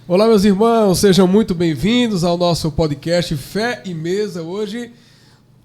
Olá, meus irmãos, sejam muito bem-vindos ao nosso podcast Fé e Mesa. Hoje,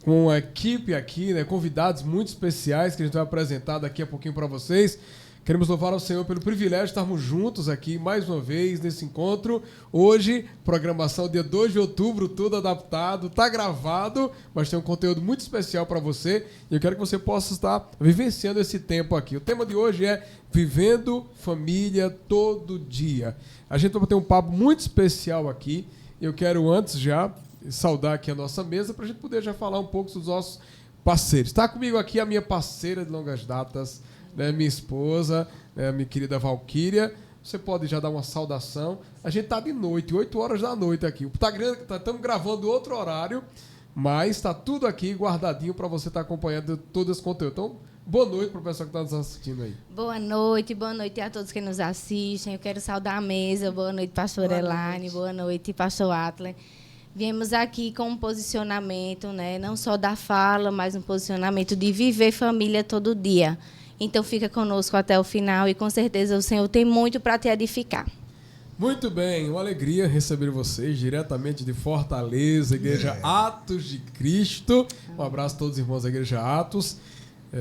com a equipe aqui, convidados muito especiais que a gente vai apresentar daqui a pouquinho para vocês. Queremos louvar ao Senhor pelo privilégio de estarmos juntos aqui mais uma vez nesse encontro. Hoje, programação dia 2 de outubro, tudo adaptado, está gravado, mas tem um conteúdo muito especial para você e eu quero que você possa estar vivenciando esse tempo aqui. O tema de hoje é Vivendo Família Todo Dia. A gente vai ter um papo muito especial aqui. Eu quero antes já saudar aqui a nossa mesa para a gente poder já falar um pouco dos nossos parceiros. Está comigo aqui a minha parceira de longas datas, minha esposa, minha querida Valquíria. Você pode já dar uma saudação. A gente está de noite, 8 horas da noite aqui. Estamos gravando outro horário, mas está tudo aqui guardadinho para você estar acompanhando todo esse conteúdo. Então, boa noite para o pessoal que está nos assistindo aí. Boa noite a todos que nos assistem. Eu quero saudar a mesa. Boa noite, pastor Elaine. Boa noite, pastor Atler. Viemos aqui com um posicionamento, não só da fala, mas um posicionamento de viver família todo dia. Então, fica conosco até o final e, com certeza, o Senhor tem muito para te edificar. Muito bem, uma alegria receber vocês diretamente de Fortaleza, Igreja Atos de Cristo. Um abraço a todos os irmãos da Igreja Atos.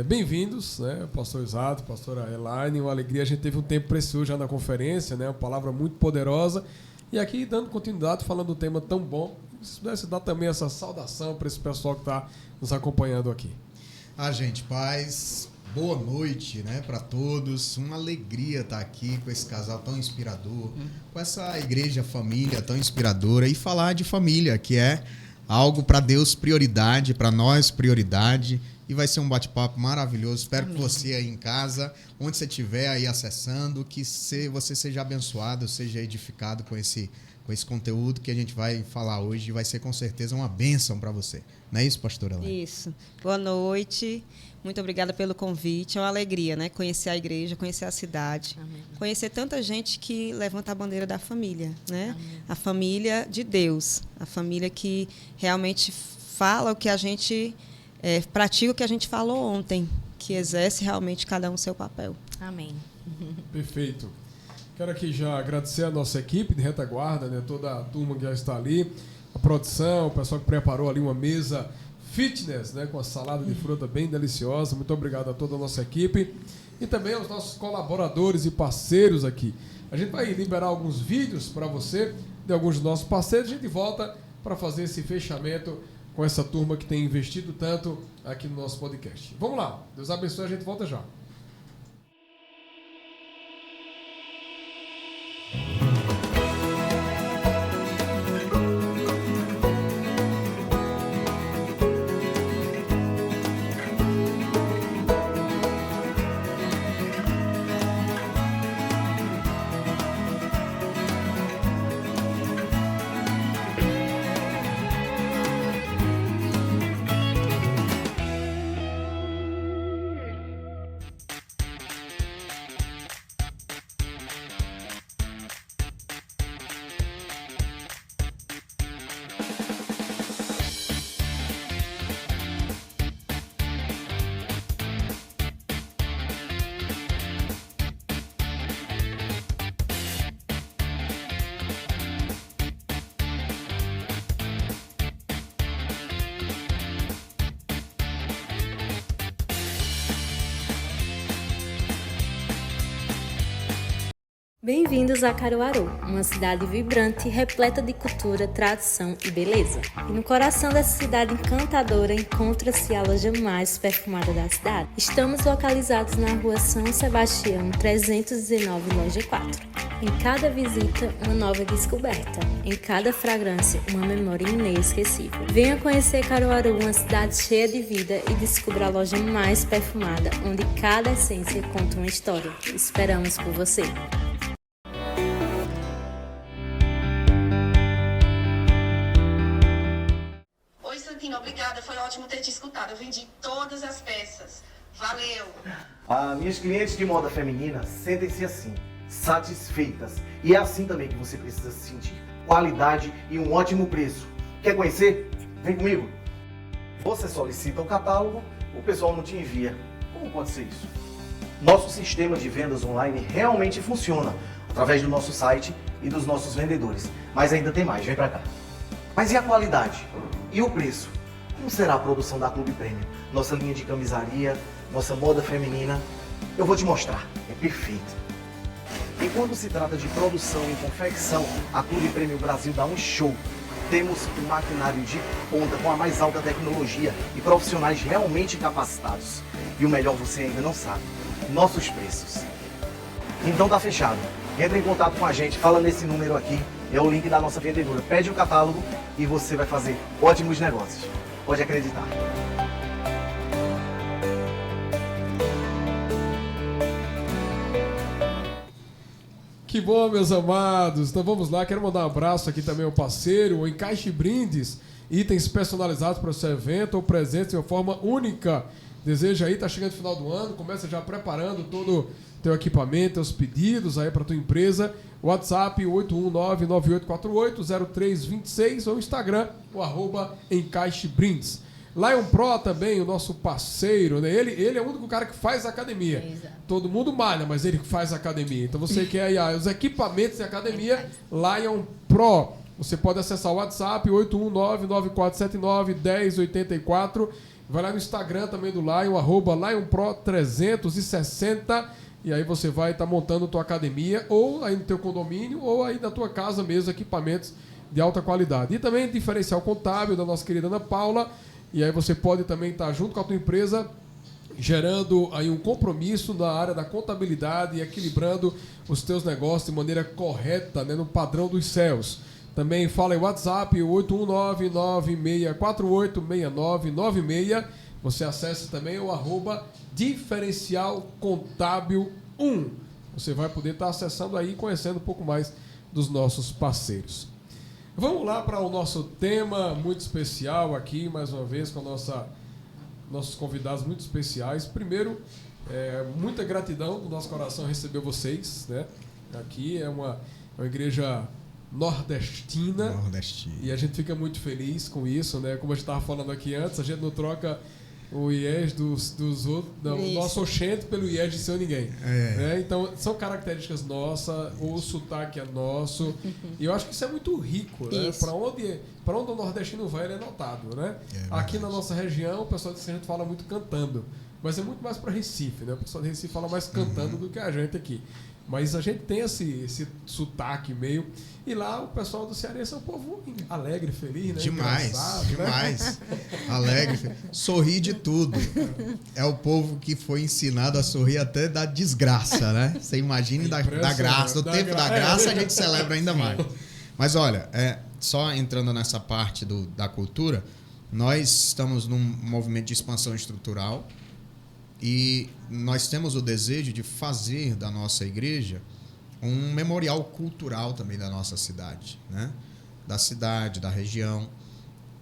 Bem-vindos, pastor Isato, pastora Elaine. Uma alegria, a gente teve um tempo precioso já na conferência, uma palavra muito poderosa. E aqui, dando continuidade, falando de um tema tão bom, se pudesse dar também essa saudação para esse pessoal que está nos acompanhando aqui. Gente, paz. Boa noite, para todos. Uma alegria estar aqui com esse casal tão inspirador, com essa igreja família tão inspiradora e falar de família, que é algo para Deus prioridade, para nós prioridade. E vai ser um bate-papo maravilhoso. Espero que você aí em casa, onde você estiver aí acessando, que você seja abençoado, seja edificado com esse conteúdo que a gente vai falar hoje. Vai ser com certeza uma bênção para você. Não é isso, pastora Elaine? Isso. Boa noite. Muito obrigada pelo convite. É uma alegria, conhecer a igreja, conhecer a cidade. Amém. Conhecer tanta gente que levanta a bandeira da família, A família de Deus. A família que realmente fala o que a gente... pratica o que a gente falou ontem, que exerce realmente cada um seu papel. Amém. Perfeito. Quero aqui já agradecer a nossa equipe de retaguarda, toda a turma que já está ali, a produção, o pessoal que preparou ali uma mesa fitness, com a salada de fruta bem deliciosa. Muito obrigado a toda a nossa equipe e também aos nossos colaboradores e parceiros aqui. A gente vai liberar alguns vídeos para você de alguns dos nossos parceiros. A gente volta para fazer esse fechamento com essa turma que tem investido tanto aqui no nosso podcast. Vamos lá. Deus abençoe, a gente volta já. Bem-vindos a Caruaru, uma cidade vibrante, repleta de cultura, tradição e beleza. E no coração dessa cidade encantadora encontra-se a loja mais perfumada da cidade. Estamos localizados na rua São Sebastião, 319, loja 4. Em cada visita, uma nova descoberta. Em cada fragrância, uma memória inesquecível. Venha conhecer Caruaru, uma cidade cheia de vida, e descubra a loja mais perfumada, onde cada essência conta uma história. Esperamos por você! Obrigada, foi ótimo ter te escutado. Eu vendi todas as peças. Valeu! Minhas clientes de moda feminina sentem-se assim, satisfeitas. E é assim também que você precisa se sentir. Qualidade e um ótimo preço. Quer conhecer? Vem comigo! Você solicita um catálogo, o pessoal não te envia. Como pode ser isso? Nosso sistema de vendas online realmente funciona. Através do nosso site, e dos nossos vendedores. Mas ainda tem mais, vem pra cá. Mas e a qualidade? E o preço? Como será a produção da Clube Premium? Nossa linha de camisaria, nossa moda feminina. Eu vou te mostrar, é perfeito. E quando se trata de produção e confecção, a Clube Premium Brasil dá um show. Temos um maquinário de ponta com a mais alta tecnologia e profissionais realmente capacitados. E o melhor você ainda não sabe, nossos preços. Então tá fechado. Entra em contato com a gente, fala nesse número aqui, é o link da nossa vendedora. Pede o catálogo e você vai fazer ótimos negócios. Pode acreditar. Que bom, meus amados. Então vamos lá, quero mandar um abraço aqui também ao parceiro, o Encaixe Brindes, itens personalizados para o seu evento ou presentes de uma forma única. Deseja aí, tá chegando o final do ano, começa já preparando todo o teu equipamento, os pedidos aí para tua empresa. WhatsApp 81998480326 ou Instagram, o @Encaixe Brindes. Lion Pro também, o nosso parceiro, né? Ele é o único cara que faz academia. Exato. Todo mundo malha, mas ele faz academia. Então você quer aí os equipamentos de academia, Lion Pro. Você pode acessar o WhatsApp 81994791084. Vai lá no Instagram também do Lion, @LionPro360. E aí você vai estar montando a tua academia, ou aí no teu condomínio, ou aí na tua casa mesmo, equipamentos de alta qualidade. E também diferencial contábil da nossa querida Ana Paula. E aí você pode também estar junto com a tua empresa, gerando aí um compromisso na área da contabilidade e equilibrando os teus negócios de maneira correta, né, no padrão dos céus. Também fala em WhatsApp 81996486996. Você acessa também o @Diferencial Contábil 1. Você vai poder estar acessando aí e conhecendo um pouco mais dos nossos parceiros. Vamos lá para o nosso tema muito especial aqui, mais uma vez, com nossos convidados muito especiais. Primeiro, muita gratidão do nosso coração receber vocês, né? Aqui é uma igreja nordestina. E a gente fica muito feliz com isso, né? Como a gente estava falando aqui antes, a gente não troca o IES dos outros, não, o nosso oxente pelo IES de seu ninguém. Né? Então, são características nossas, o sotaque é nosso. E eu acho que isso é muito rico, né? Para onde o nordestino vai, ele é notado, né? Aqui na nossa região, o pessoal diz que a gente fala muito cantando. Mas é muito mais para Recife, né? O pessoal de Recife fala mais cantando do que a gente aqui. Mas a gente tem esse sotaque meio... E lá o pessoal do Cearense é um povo alegre, feliz, né? Demais. Né? Alegre. Sorri de tudo. É o povo que foi ensinado a sorrir até da desgraça, né? Você imagine da graça. No tempo da graça a gente celebra ainda mais. Mas olha, só entrando nessa parte da cultura, nós estamos num movimento de expansão estrutural e nós temos o desejo de fazer da nossa igreja um memorial cultural também da nossa cidade, né? Da cidade, da região.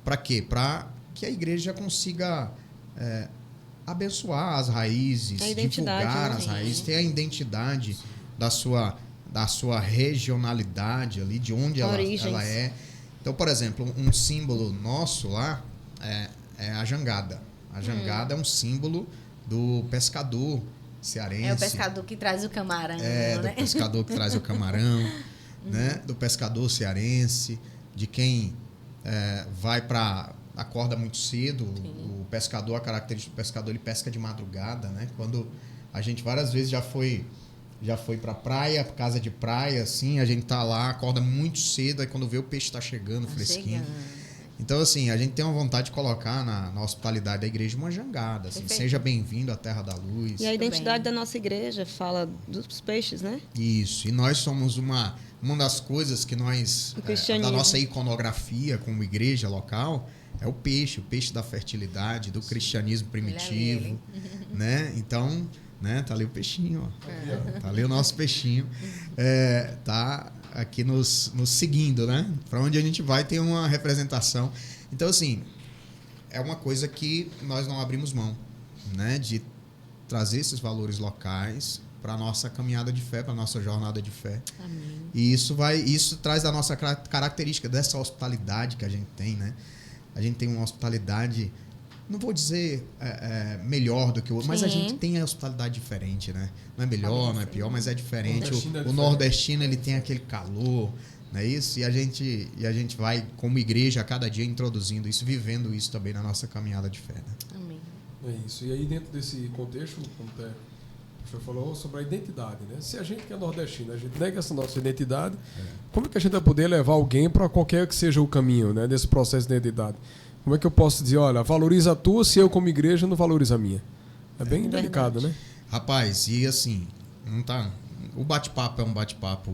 Para quê? Para que a igreja consiga abençoar as raízes, divulgar as raízes, ter a identidade da sua regionalidade ali, de onde ela é. Então, por exemplo, um símbolo nosso lá é a jangada. A jangada é um símbolo do pescador cearense. É o pescador que traz o camarão. Do pescador que traz o camarão, né? Do pescador cearense, de quem acorda muito cedo. O pescador, a característica do pescador, ele pesca de madrugada, né? Quando a gente várias vezes já foi pra praia, casa de praia, assim, a gente tá lá, acorda muito cedo, aí quando vê o peixe tá chegando, fresquinho. Então, assim, a gente tem uma vontade de colocar na hospitalidade da igreja uma jangada. Assim, seja bem-vindo à Terra da Luz. E a identidade da nossa igreja fala dos peixes, né? Isso. E nós somos uma das coisas que nós... da nossa iconografia como igreja local é o peixe da fertilidade, do cristianismo primitivo. Né? Então, né, tá ali o peixinho, ó. Tá ali o nosso peixinho. Tá aqui nos seguindo, né? Para onde a gente vai tem uma representação. Então, assim, é uma coisa que nós não abrimos mão, né? De trazer esses valores locais para a nossa caminhada de fé, para a nossa jornada de fé. Amém. E isso traz a nossa característica dessa hospitalidade que a gente tem, né? A gente tem uma hospitalidade não vou dizer melhor do que o outro, mas a Sim. gente tem a hospitalidade diferente, né? Não é melhor, não é pior, mas é diferente. O O nordestino, ele tem aquele calor, não é isso? E a gente vai, como igreja, a cada dia introduzindo isso, vivendo isso também na nossa caminhada de fé, né? Amém. É isso. E aí, dentro desse contexto, como até o senhor falou, sobre a identidade, né? Se a gente que é nordestino, a gente nega essa nossa identidade, como é que a gente vai poder levar alguém para qualquer que seja o caminho, né, desse processo de identidade? Como é que eu posso dizer, olha, valoriza a tua se eu, como igreja, não valorizo a minha? É bem delicado, né? Rapaz, e assim, não tá. O bate-papo é um bate-papo,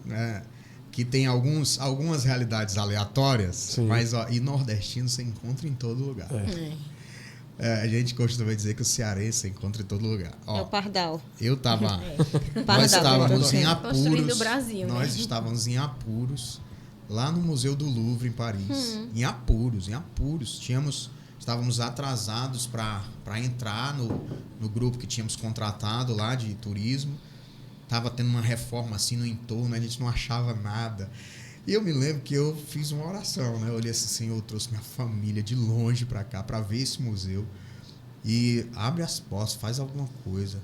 né, que tem algumas realidades aleatórias, Sim. mas ó, e nordestino você encontra em todo lugar. A gente costuma dizer que o cearense você encontra em todo lugar. Ó, É o pardal. eu tava. Nós Pardal, estávamos em Construindo apuros. o Brasil, né? Nós estávamos em apuros, lá no Museu do Louvre, em Paris. Em apuros. Estávamos atrasados para entrar no grupo que tínhamos contratado lá de turismo. Estava tendo uma reforma assim no entorno, a gente não achava nada. E eu me lembro que eu fiz uma oração, né? Eu olhei assim, Senhor, eu trouxe minha família de longe para cá, para ver esse museu. E abre as portas, faz alguma coisa.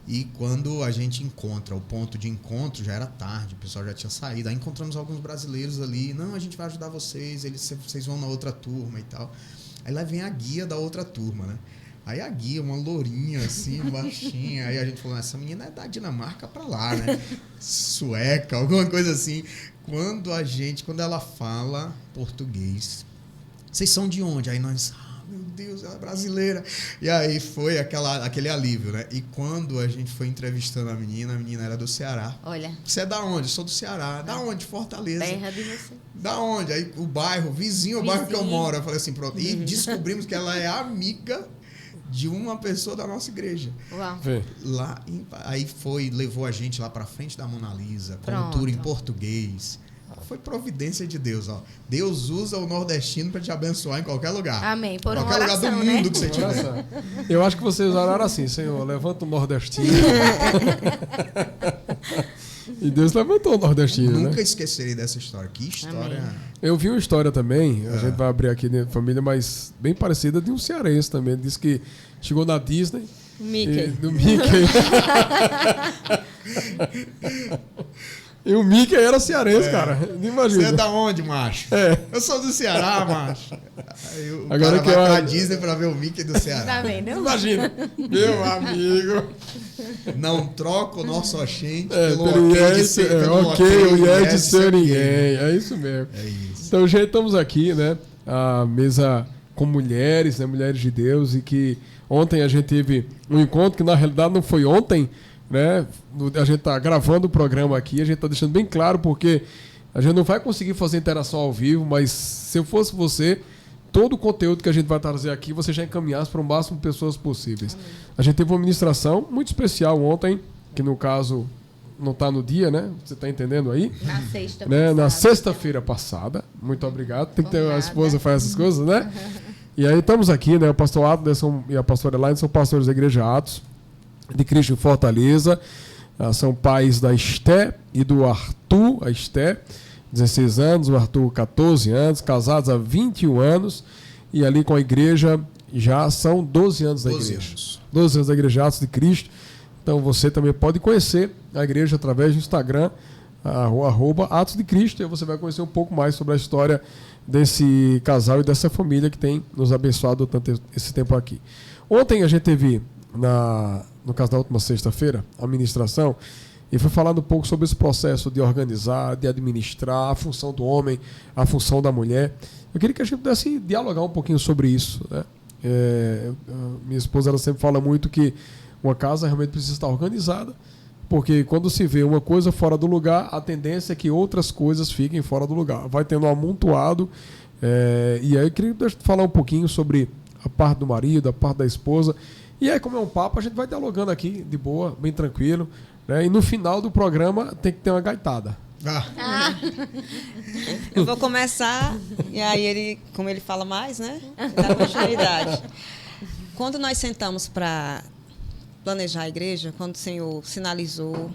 E quando a gente encontra o ponto de encontro, já era tarde, o pessoal já tinha saído. Aí encontramos alguns brasileiros ali. Não, a gente vai ajudar vocês, vocês vão na outra turma e tal. Aí lá vem a guia da outra turma, né? Aí a guia, uma lourinha assim, baixinha. Aí a gente falou, essa menina é da Dinamarca pra lá, né? Sueca, alguma coisa assim. Quando ela fala português, vocês são de onde? Aí nós, meu Deus, ela é brasileira. E aí foi aquele alívio, né? E quando a gente foi entrevistando a menina era do Ceará. Olha, Você é da onde? Sou do Ceará. Da onde? Fortaleza. terra de você. Da onde? Aí o bairro, vizinho ao bairro que eu Vizinho. moro. Eu falei assim, pronto. E descobrimos que ela é amiga de uma pessoa da nossa igreja. Uau. Vê. Aí levou a gente lá pra frente da Mona Lisa, com um Pronto. tour em português. Foi providência de Deus, ó. Deus usa o nordestino para te abençoar em qualquer lugar. Amém. Por qualquer uma lugar do oração, mundo né? que você tiver. Nossa, eu acho que vocês oraram assim, Senhor, levanta o nordestino. E Deus levantou o nordestino, Nunca né? esquecerei dessa história. Que história. Amém. Eu vi uma história também, a gente vai abrir aqui de família, mas bem parecida, de um cearense também. Ele disse que chegou na Disney. Mickey. Do Mickey. E o Mickey era cearense, cara. Não imagina. Você é da onde, macho? Eu sou do Ceará, macho. Aí o Agora cara que vai eu- pra Disney pra ver o Mickey do Ceará. Tá vendo? Imagina. Meu amigo. Não troca o nosso oxente Pelo pelo ok de yes, ser, pelo ok, o yes de ser ninguém. ninguém. É isso mesmo. É isso. Então, já estamos aqui, né? A mesa com mulheres, né? Mulheres de Deus, e que ontem a gente teve um encontro que na realidade não foi ontem, né? A gente está gravando o programa aqui, a gente está deixando bem claro porque a gente não vai conseguir fazer interação ao vivo, mas se eu fosse você, todo o conteúdo que a gente vai trazer aqui, você já encaminhasse para o máximo de pessoas possíveis. Amém. A gente teve uma ministração muito especial ontem, que no caso não está no dia, né? Você está entendendo aí? Na sexta Né? Na passada. sexta-feira passada. Muito obrigado. Tem que ter Nada. a esposa faz essas coisas, né? E aí estamos aqui, né? O pastor Adlerson e a pastora Elaine são pastores da Igreja Atos de Cristo em Fortaleza. São pais da Esté e do Arthur. A Esté, 16 anos, o Arthur, 14 anos, casados há 21 anos. E ali com a igreja já são 12 anos da 12 igreja. anos. 12 anos da Igreja Atos de Cristo. Então você também pode conhecer a igreja através do Instagram, @Atos de Cristo, e você vai conhecer um pouco mais sobre a história desse casal e dessa família que tem nos abençoado tanto esse tempo aqui. Ontem a gente teve, no caso da última sexta-feira, a ministração, e foi falando um pouco sobre esse processo de organizar, de administrar, a função do homem, a função da mulher. Eu queria que a gente pudesse dialogar um pouquinho sobre isso, né? Minha esposa ela sempre fala muito que uma casa realmente precisa estar organizada, porque quando se vê uma coisa fora do lugar, a tendência é que outras coisas fiquem fora do lugar. Vai tendo um amontoado. E aí eu queria falar um pouquinho sobre a parte do marido, a parte da esposa. E aí, como é um papo, a gente vai dialogando aqui de boa, bem tranquilo, né? E no final do programa tem que ter uma gaitada. Eu vou começar, e aí como ele fala mais, né? Dá continuidade. Quando nós sentamos para planejar a igreja, quando o Senhor sinalizou,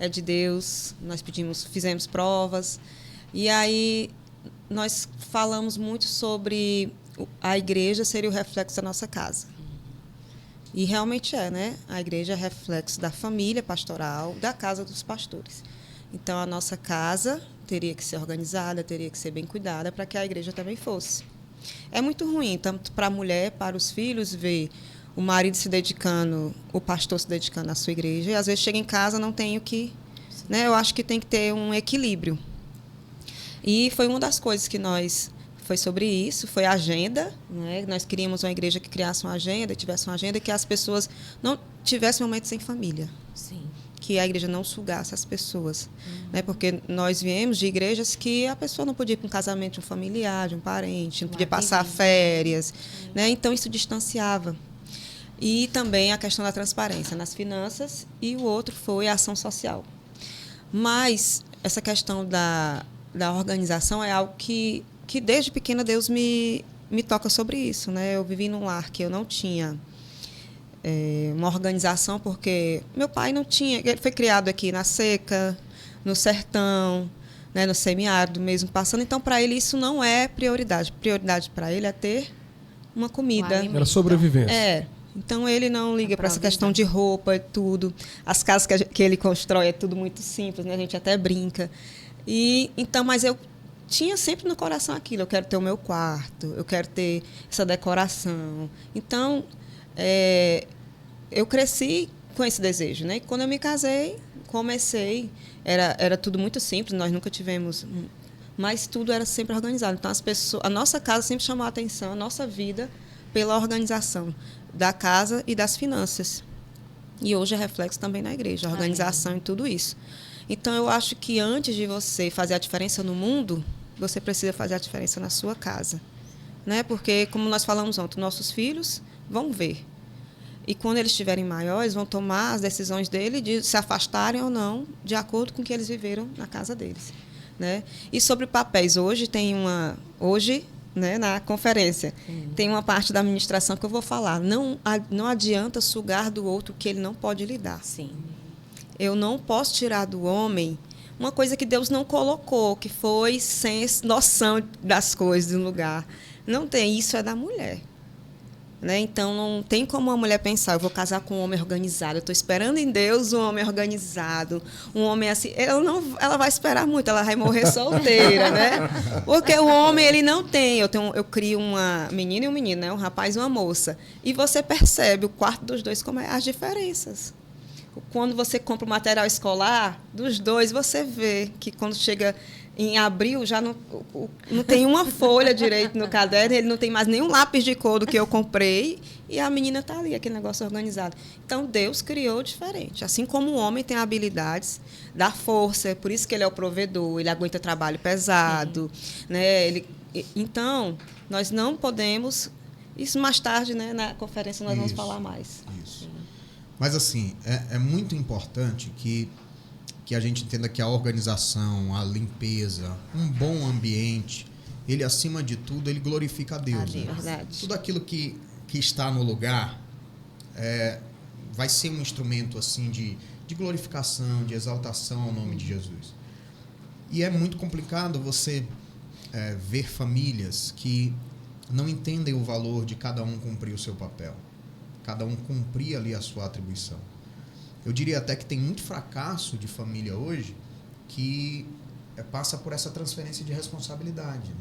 é de Deus, nós fizemos provas, e aí nós falamos muito sobre a igreja seria o reflexo da nossa casa. E realmente é, né? A igreja é reflexo da família pastoral, da casa dos pastores. Então, a nossa casa teria que ser organizada, teria que ser bem cuidada para que a igreja também fosse. É muito ruim, tanto para a mulher, para os filhos, ver o marido se dedicando, o pastor se dedicando à sua igreja, e às vezes chega em casa não tem o que... Né? Eu acho que tem que ter um equilíbrio. E foi uma das coisas que nós... Foi sobre isso, foi a agenda. Né? Nós queríamos uma igreja que criasse uma agenda, tivesse uma agenda, que as pessoas não tivessem momentos em família. Sim. Que a igreja não sugasse as pessoas. Né? Porque nós viemos de igrejas que a pessoa não podia ir para um casamento de um familiar, de um parente, não podia passar férias. Né? Então, isso distanciava. E também a questão da transparência nas finanças, e o outro foi a ação social. Mas essa questão da organização é algo que desde pequena Deus me toca sobre isso. Né? Eu vivi num lar que eu não tinha uma organização, porque meu pai não tinha... Ele foi criado aqui na seca, no sertão, né, no semiárido mesmo, passando. Então, para ele, isso não é prioridade. Prioridade para ele é ter uma comida. Era sobrevivência. Então, ele não liga para essa questão de roupa e tudo. As casas que ele constrói é tudo muito simples, né? A gente até brinca. Então, mas eu tinha sempre no coração aquilo. Eu quero ter o meu quarto, eu quero ter essa decoração. Então, eu cresci com esse desejo. Né? E quando eu me casei, comecei... Era tudo muito simples, nós nunca tivemos... Mas tudo era sempre organizado. Então, a nossa casa sempre chamou a atenção, a nossa vida, pela organização da casa e das finanças. E hoje é reflexo também na igreja, a organização e tudo isso. Então, eu acho que antes de você fazer a diferença no mundo, você precisa fazer a diferença na sua casa. Né? Porque, como nós falamos ontem, nossos filhos vão ver. E quando eles estiverem maiores, vão tomar as decisões dele de se afastarem ou não, de acordo com o que eles viveram na casa deles. Né? E sobre papéis, hoje, né, na conferência, tem uma parte da administração que eu vou falar. Não adianta sugar do outro que ele não pode lhe dar. Sim. Eu não posso tirar do homem uma coisa que Deus não colocou, que foi sem noção das coisas do lugar. Não tem, isso é da mulher. Né? Então, não tem como uma mulher pensar, eu vou casar com um homem organizado, eu estou esperando em Deus um homem organizado, um homem assim. Ela vai esperar muito, ela vai morrer solteira, né? Porque o homem, ele não tem. Eu crio uma menina e um menino, né? Um rapaz e uma moça. E você percebe o quarto dos dois, como é as diferenças. Quando você compra o material escolar dos dois, você vê que quando chega em abril já não tem uma folha direito no caderno, ele não tem mais nenhum lápis de cor do que eu comprei, e a menina está ali, aquele negócio organizado. Então, Deus criou diferente. Assim como o homem tem habilidades da força, por isso que ele é o provedor, ele aguenta trabalho pesado. Né? Então, nós não podemos... Isso mais tarde, né, na conferência, nós vamos falar mais. Isso. Mas, assim, é muito importante que a gente entenda que a organização, a limpeza, um bom ambiente, ele, acima de tudo, ele glorifica a Deus. Né? Verdade. Tudo aquilo que está no lugar vai ser um instrumento assim, de glorificação, de exaltação ao nome de Jesus. E é muito complicado você ver famílias que não entendem o valor de cada um cumprir o seu papel. Cada um cumprir ali a sua atribuição. Eu diria até que tem muito fracasso de família hoje que passa por essa transferência de responsabilidade. Né?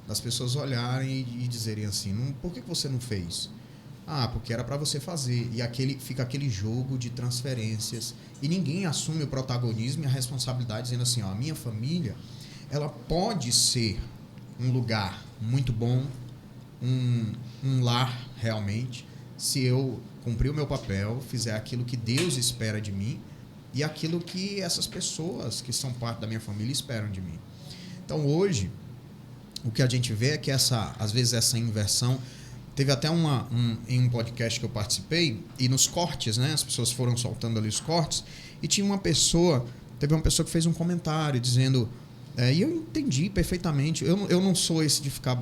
Das pessoas olharem e dizerem assim, por que você não fez? Porque era para você fazer. E fica aquele jogo de transferências. E ninguém assume o protagonismo e a responsabilidade, dizendo assim, a minha família, ela pode ser um lugar muito bom, um lar realmente, se eu cumprir o meu papel, fizer aquilo que Deus espera de mim e aquilo que essas pessoas que são parte da minha família esperam de mim. Então, hoje, o que a gente vê é que às vezes essa inversão... Teve até em um podcast que eu participei, e nos cortes, né, as pessoas foram soltando ali os cortes, e teve uma pessoa que fez um comentário dizendo... e eu entendi perfeitamente, eu não sou esse de ficar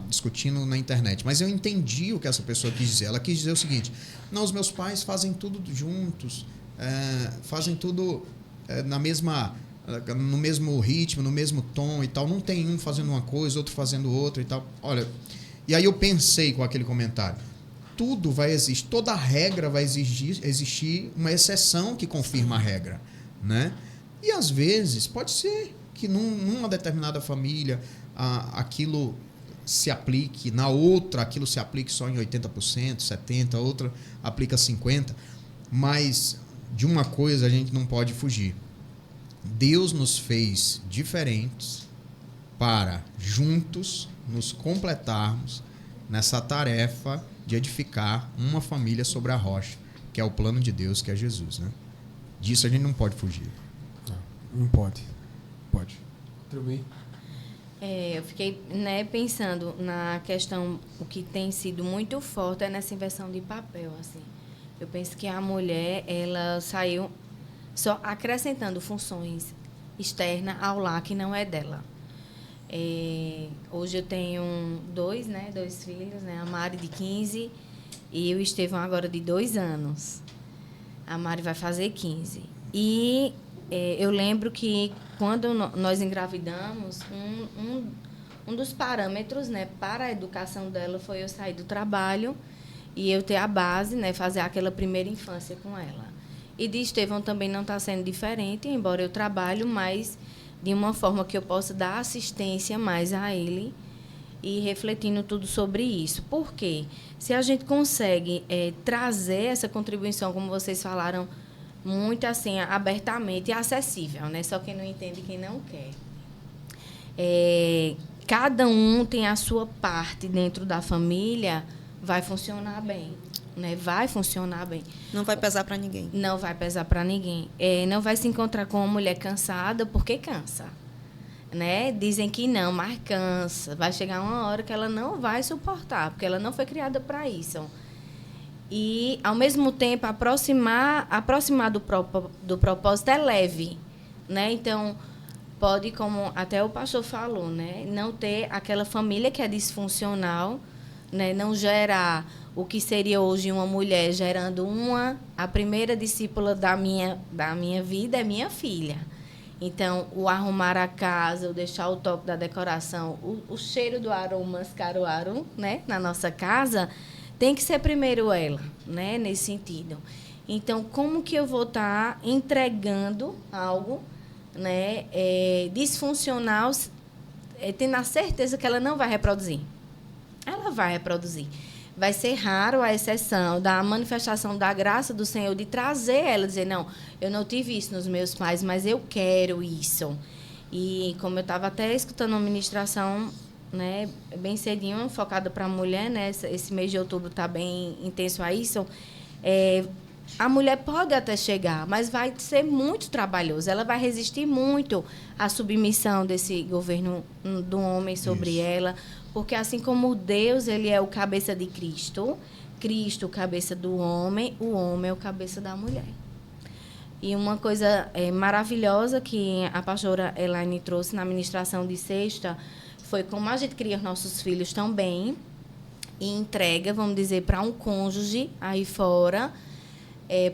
discutindo na internet, mas eu entendi o que essa pessoa quis dizer. Ela quis dizer o seguinte: não, os meus pais fazem tudo juntos, fazem tudo na mesma no mesmo ritmo, no mesmo tom e tal. Não tem um fazendo uma coisa, outro fazendo outra e tal. Olha, e aí eu pensei com aquele comentário. Tudo vai existir, toda regra vai existir uma exceção que confirma a regra, né? E às vezes pode ser que numa determinada família aquilo se aplique, na outra aquilo se aplique só em 80%, 70%, outra aplica 50%, mas de uma coisa a gente não pode fugir. Deus nos fez diferentes para juntos nos completarmos nessa tarefa de edificar uma família sobre a rocha, que é o plano de Deus, que é Jesus, né? Disso a gente não pode fugir. Não pode. Pode. Atribuir. Eu fiquei, né, pensando na questão, o que tem sido muito forte é nessa inversão de papel, assim. Eu penso que a mulher, ela saiu só acrescentando funções externas ao lar que não é dela. Hoje eu tenho dois filhos, né? A Mari de 15 e o Estevão agora de 2 anos. A Mari vai fazer 15. E eu lembro que quando nós engravidamos, um dos parâmetros, né, para a educação dela foi eu sair do trabalho e eu ter a base, né, fazer aquela primeira infância com ela. E de Estevão também não está sendo diferente, embora eu trabalho, mas de uma forma que eu possa dar assistência mais a ele e refletindo tudo sobre isso. Por quê? Se a gente consegue trazer essa contribuição, como vocês falaram, muito assim, abertamente e acessível, né? Só quem não entende, quem não quer. Cada um tem a sua parte dentro da família, vai funcionar bem. Né? Vai funcionar bem. Não vai pesar para ninguém. Não vai pesar para ninguém. Não vai se encontrar com uma mulher cansada, porque cansa. Né? Dizem que não, mas cansa. Vai chegar uma hora que ela não vai suportar, porque ela não foi criada para isso. E, ao mesmo tempo, aproximar do propósito é leve. Né? Então, pode, como até o pastor falou, né? Não ter aquela família que é disfuncional, né? Não gerar o que seria hoje uma mulher gerando a primeira discípula da minha vida é minha filha. Então, o arrumar a casa, o deixar o toque da decoração, o cheiro do aroma caruaru, né, na nossa casa, tem que ser primeiro ela, né, nesse sentido. Então, como que eu vou estar entregando algo, né, disfuncional, tendo a certeza que ela não vai reproduzir? Ela vai reproduzir. Vai ser raro a exceção da manifestação da graça do Senhor de trazer ela, dizer, não, eu não tive isso nos meus pais, mas eu quero isso. E como eu estava até escutando uma ministração, né, bem cedinho, focada para a mulher, né, esse mês de outubro está bem intenso a isso, a mulher pode até chegar, mas vai ser muito trabalhoso. Ela vai resistir muito à submissão desse governo do homem sobre ela, porque assim como Deus, ele é o cabeça de Cristo, Cristo o cabeça do homem, o homem é o cabeça da mulher. E uma coisa maravilhosa que a pastora Elaine trouxe na ministração de sexta foi como a gente cria os nossos filhos também e entrega, vamos dizer, para um cônjuge aí fora,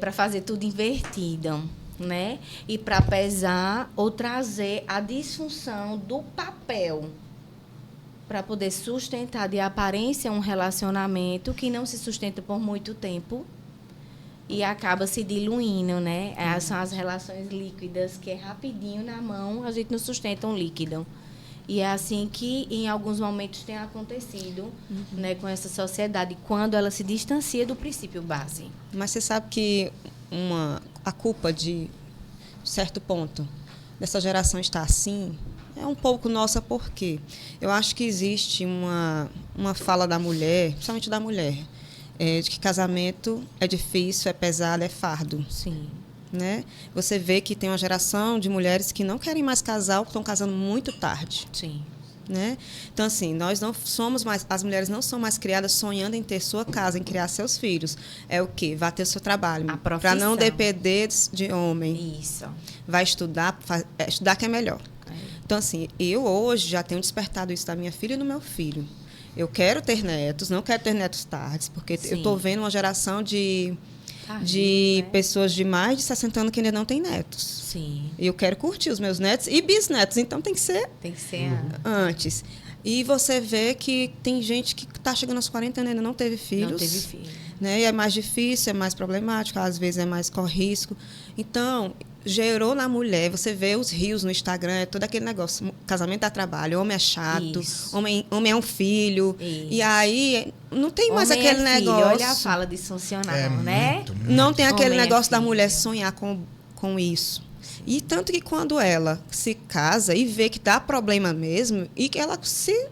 para fazer tudo invertido, né? E para pesar ou trazer a disfunção do papel para poder sustentar de aparência um relacionamento que não se sustenta por muito tempo e acaba se diluindo, né? São as relações líquidas, que é rapidinho na mão, a gente não sustenta um líquido. E é assim que, em alguns momentos, tem acontecido, né, com essa sociedade, quando ela se distancia do princípio base. Mas você sabe que a culpa de certo ponto dessa geração estar assim é um pouco nossa, porque eu acho que existe uma fala da mulher, principalmente da mulher, de que casamento é difícil, é pesado, é fardo. Sim. Né? Você vê que tem uma geração de mulheres que não querem mais casar ou que estão casando muito tarde. Sim. Né? Então, assim, nós não somos mais, as mulheres não são mais criadas sonhando em ter sua casa, em criar seus filhos. É o quê? Vai ter o seu trabalho. Para não depender de homem. Isso. Vai estudar, estudar que é melhor. Então, assim, eu hoje já tenho despertado isso da minha filha e do meu filho. Eu quero ter netos, não quero ter netos tardes, porque eu estou vendo uma geração de de né? pessoas de mais de 60 anos que ainda não têm netos. Sim. E eu quero curtir os meus netos e bisnetos, então tem que ser Tem que ser antes. E você vê que tem gente que está chegando aos 40 anos e ainda não teve filhos. Não teve filho. Né? E é mais difícil, é mais problemático, às vezes é mais corre risco. Então, gerou na mulher, você vê os rios no Instagram, é todo aquele negócio, casamento dá trabalho, homem é chato, Isso. homem é um filho. Isso. E aí, não tem mais Homem aquele é filho, negócio. olha a fala disfuncional, É né? muito, muito. Não tem aquele Homem é negócio da filho. mulher sonhar com isso. E tanto que quando ela se casa e vê que dá problema mesmo, e que ela se...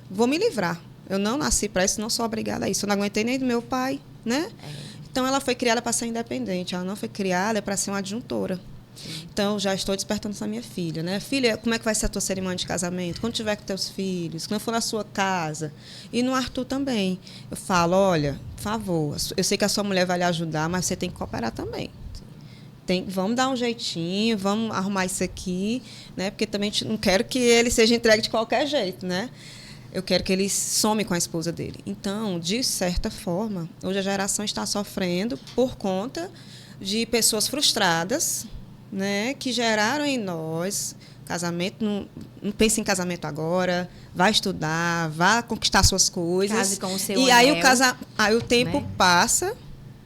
Vou me livrar. Eu não nasci para isso, não sou obrigada a isso. Eu não aguentei nem do meu pai, né? Então, ela foi criada para ser independente. Ela não foi criada para ser uma adjuntora. Então, já estou despertando essa minha filha, né? Filha, como é que vai ser a tua cerimônia de casamento? Quando tiver com teus filhos, quando for na sua casa. E no Arthur também. Eu falo, olha, por favor, eu sei que a sua mulher vai lhe ajudar, mas você tem que cooperar também. Vamos dar um jeitinho, vamos arrumar isso aqui, né? Porque também não quero que ele seja entregue de qualquer jeito, né? Eu quero que ele some com a esposa dele. Então, de certa forma, hoje a geração está sofrendo por conta de pessoas frustradas, né, que geraram em nós casamento, não pense em casamento agora, vai estudar, vá conquistar suas coisas. Case com o seu e aí anel, aí o tempo né? passa,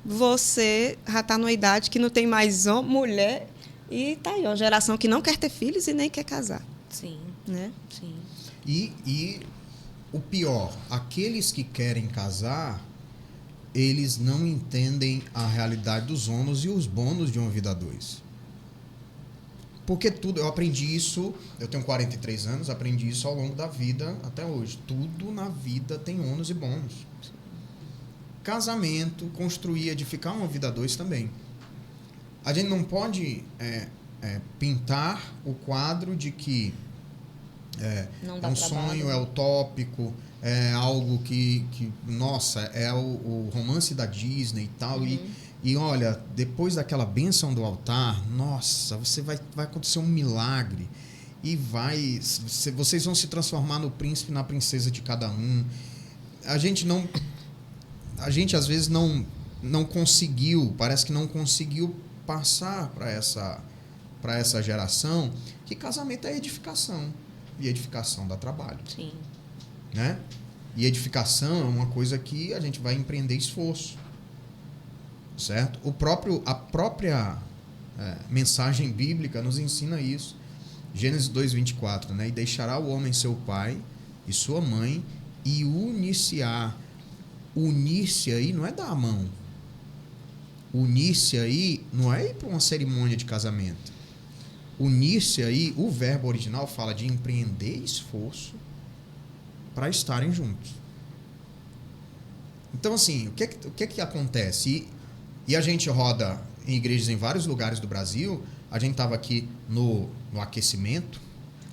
você já está numa idade que não tem mais homem, mulher, e tá aí, uma geração que não quer ter filhos e nem quer casar, Sim, né? sim. E o pior, aqueles que querem casar, eles não entendem a realidade dos ônus e os bônus de uma vida a dois. Porque tudo, eu aprendi isso, eu tenho 43 anos, aprendi isso ao longo da vida até hoje. Tudo na vida tem ônus e bônus. Casamento, construir, edificar uma vida a dois também. A gente não pode pintar o quadro de que Não dá é um trabalho. sonho, é utópico, é algo que nossa, é o romance da Disney e tal. E olha, depois daquela bênção do altar, nossa, vai acontecer um milagre. E vocês vão se transformar no príncipe e na princesa de cada um. A gente às vezes não conseguiu, parece que não conseguiu passar para essa geração que casamento é edificação. E edificação dá trabalho. Sim. Né? E edificação é uma coisa que a gente vai empreender esforço. Certo? A própria mensagem bíblica nos ensina isso. Gênesis 2:24, né? E deixará o homem seu pai e sua mãe e unir-se aí não é dar a mão. Unir-se aí não é ir para uma cerimônia de casamento. Unir-se aí, o verbo original fala de empreender esforço para estarem juntos. Então, assim, o que acontece? E a gente roda em igrejas em vários lugares do Brasil. A gente estava aqui no aquecimento,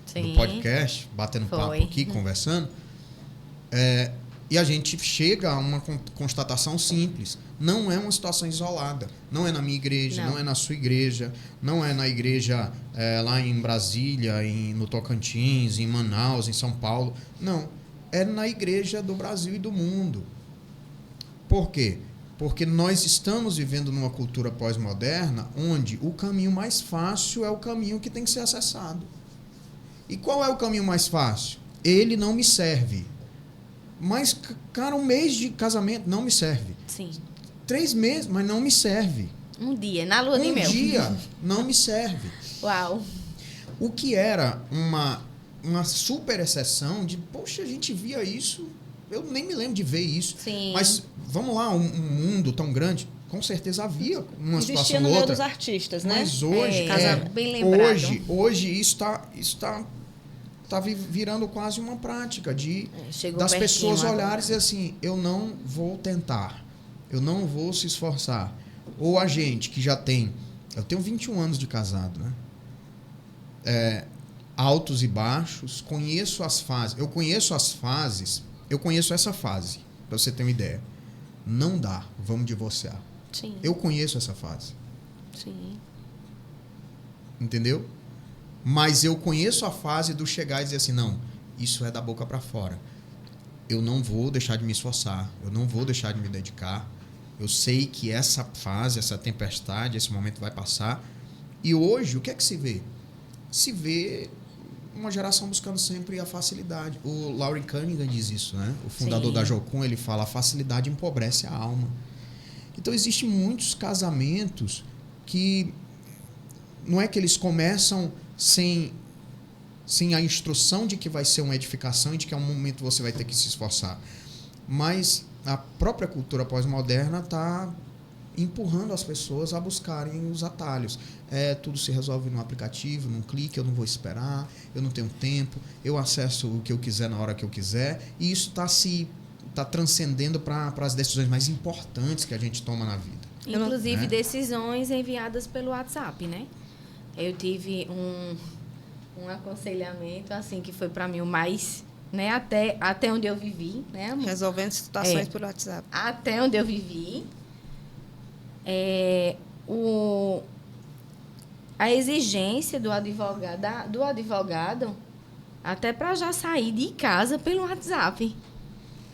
Sim. no podcast, batendo papo aqui, conversando. E a gente chega a uma constatação simples. Não é uma situação isolada. Não é na minha igreja, não é na sua igreja, não é na igreja lá em Brasília, no Tocantins, em Manaus, em São Paulo. Não. É na igreja do Brasil e do mundo. Por quê? Porque nós estamos vivendo numa cultura pós-moderna onde o caminho mais fácil é o caminho que tem que ser acessado. E qual é o caminho mais fácil? Ele não me serve. Mas, cara, um mês de casamento não me serve. Sim. 3 meses, mas não me serve. Um dia, na lua de mel. Um dia não me serve. Uau. O que era uma super exceção de, poxa, a gente via isso, eu nem me lembro de ver isso. Sim. Mas, vamos lá, um mundo tão grande, com certeza havia uma Existia situação no ou meio outra. dos artistas, né? Mas hoje, bem lembrado. hoje isso está virando quase uma prática das pertinho pessoas agora. olharem e dizer assim, eu não vou tentar, eu não vou se esforçar. Ou a gente que já tem, eu tenho 21 anos de casado, né? Altos e baixos, conheço as fases, eu conheço essa fase, para você ter uma ideia. Não dá, vamos divorciar. Sim. Eu conheço essa fase. Sim. Entendeu? Mas eu conheço a fase do chegar e dizer assim, não, isso é da boca para fora. Eu não vou deixar de me esforçar, eu não vou deixar de me dedicar, Eu sei que essa fase, essa tempestade, esse momento vai passar. E hoje, o que é que se vê? Se vê uma geração buscando sempre a facilidade. O Laurie Cunningham diz isso, né? O fundador da Jocum, ele fala: a facilidade empobrece a alma. Então, existem muitos casamentos que não é que eles começam sem a instrução de que vai ser uma edificação e de que é um momento que você vai ter que se esforçar. Mas a própria cultura pós-moderna está empurrando as pessoas a buscarem os atalhos. Tudo se resolve num aplicativo, num clique, eu não vou esperar, eu não tenho tempo, eu acesso o que eu quiser na hora que eu quiser, e isso está transcendendo para as decisões mais importantes que a gente toma na vida. Inclusive decisões enviadas pelo WhatsApp, né? Eu tive um aconselhamento, assim, que foi para mim o mais, né? Até onde eu vivi, né, amor? Resolvendo situações por WhatsApp. Até onde eu vivi. A exigência do advogado até para já sair de casa pelo WhatsApp.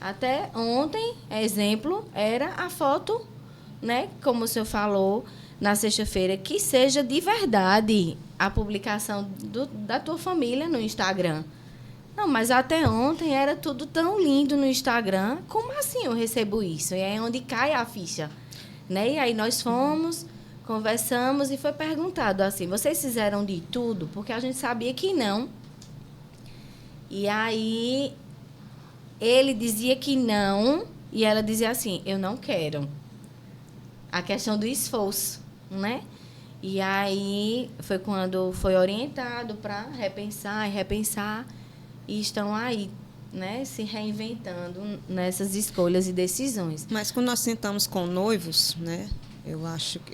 Até ontem, exemplo, era a foto, né, como o senhor falou, na sexta-feira, que seja de verdade a publicação da tua família no Instagram. Não, mas até ontem era tudo tão lindo no Instagram. Como assim eu recebo isso? E é onde cai a ficha. Né? E aí nós fomos, conversamos e foi perguntado assim: vocês fizeram de tudo? Porque a gente sabia que não. E aí ele dizia que não e ela dizia assim: eu não quero. A questão do esforço, né? E aí foi quando foi orientado para repensar e estão aí, né, se reinventando nessas escolhas e decisões. Mas quando nós sentamos com noivos, né, eu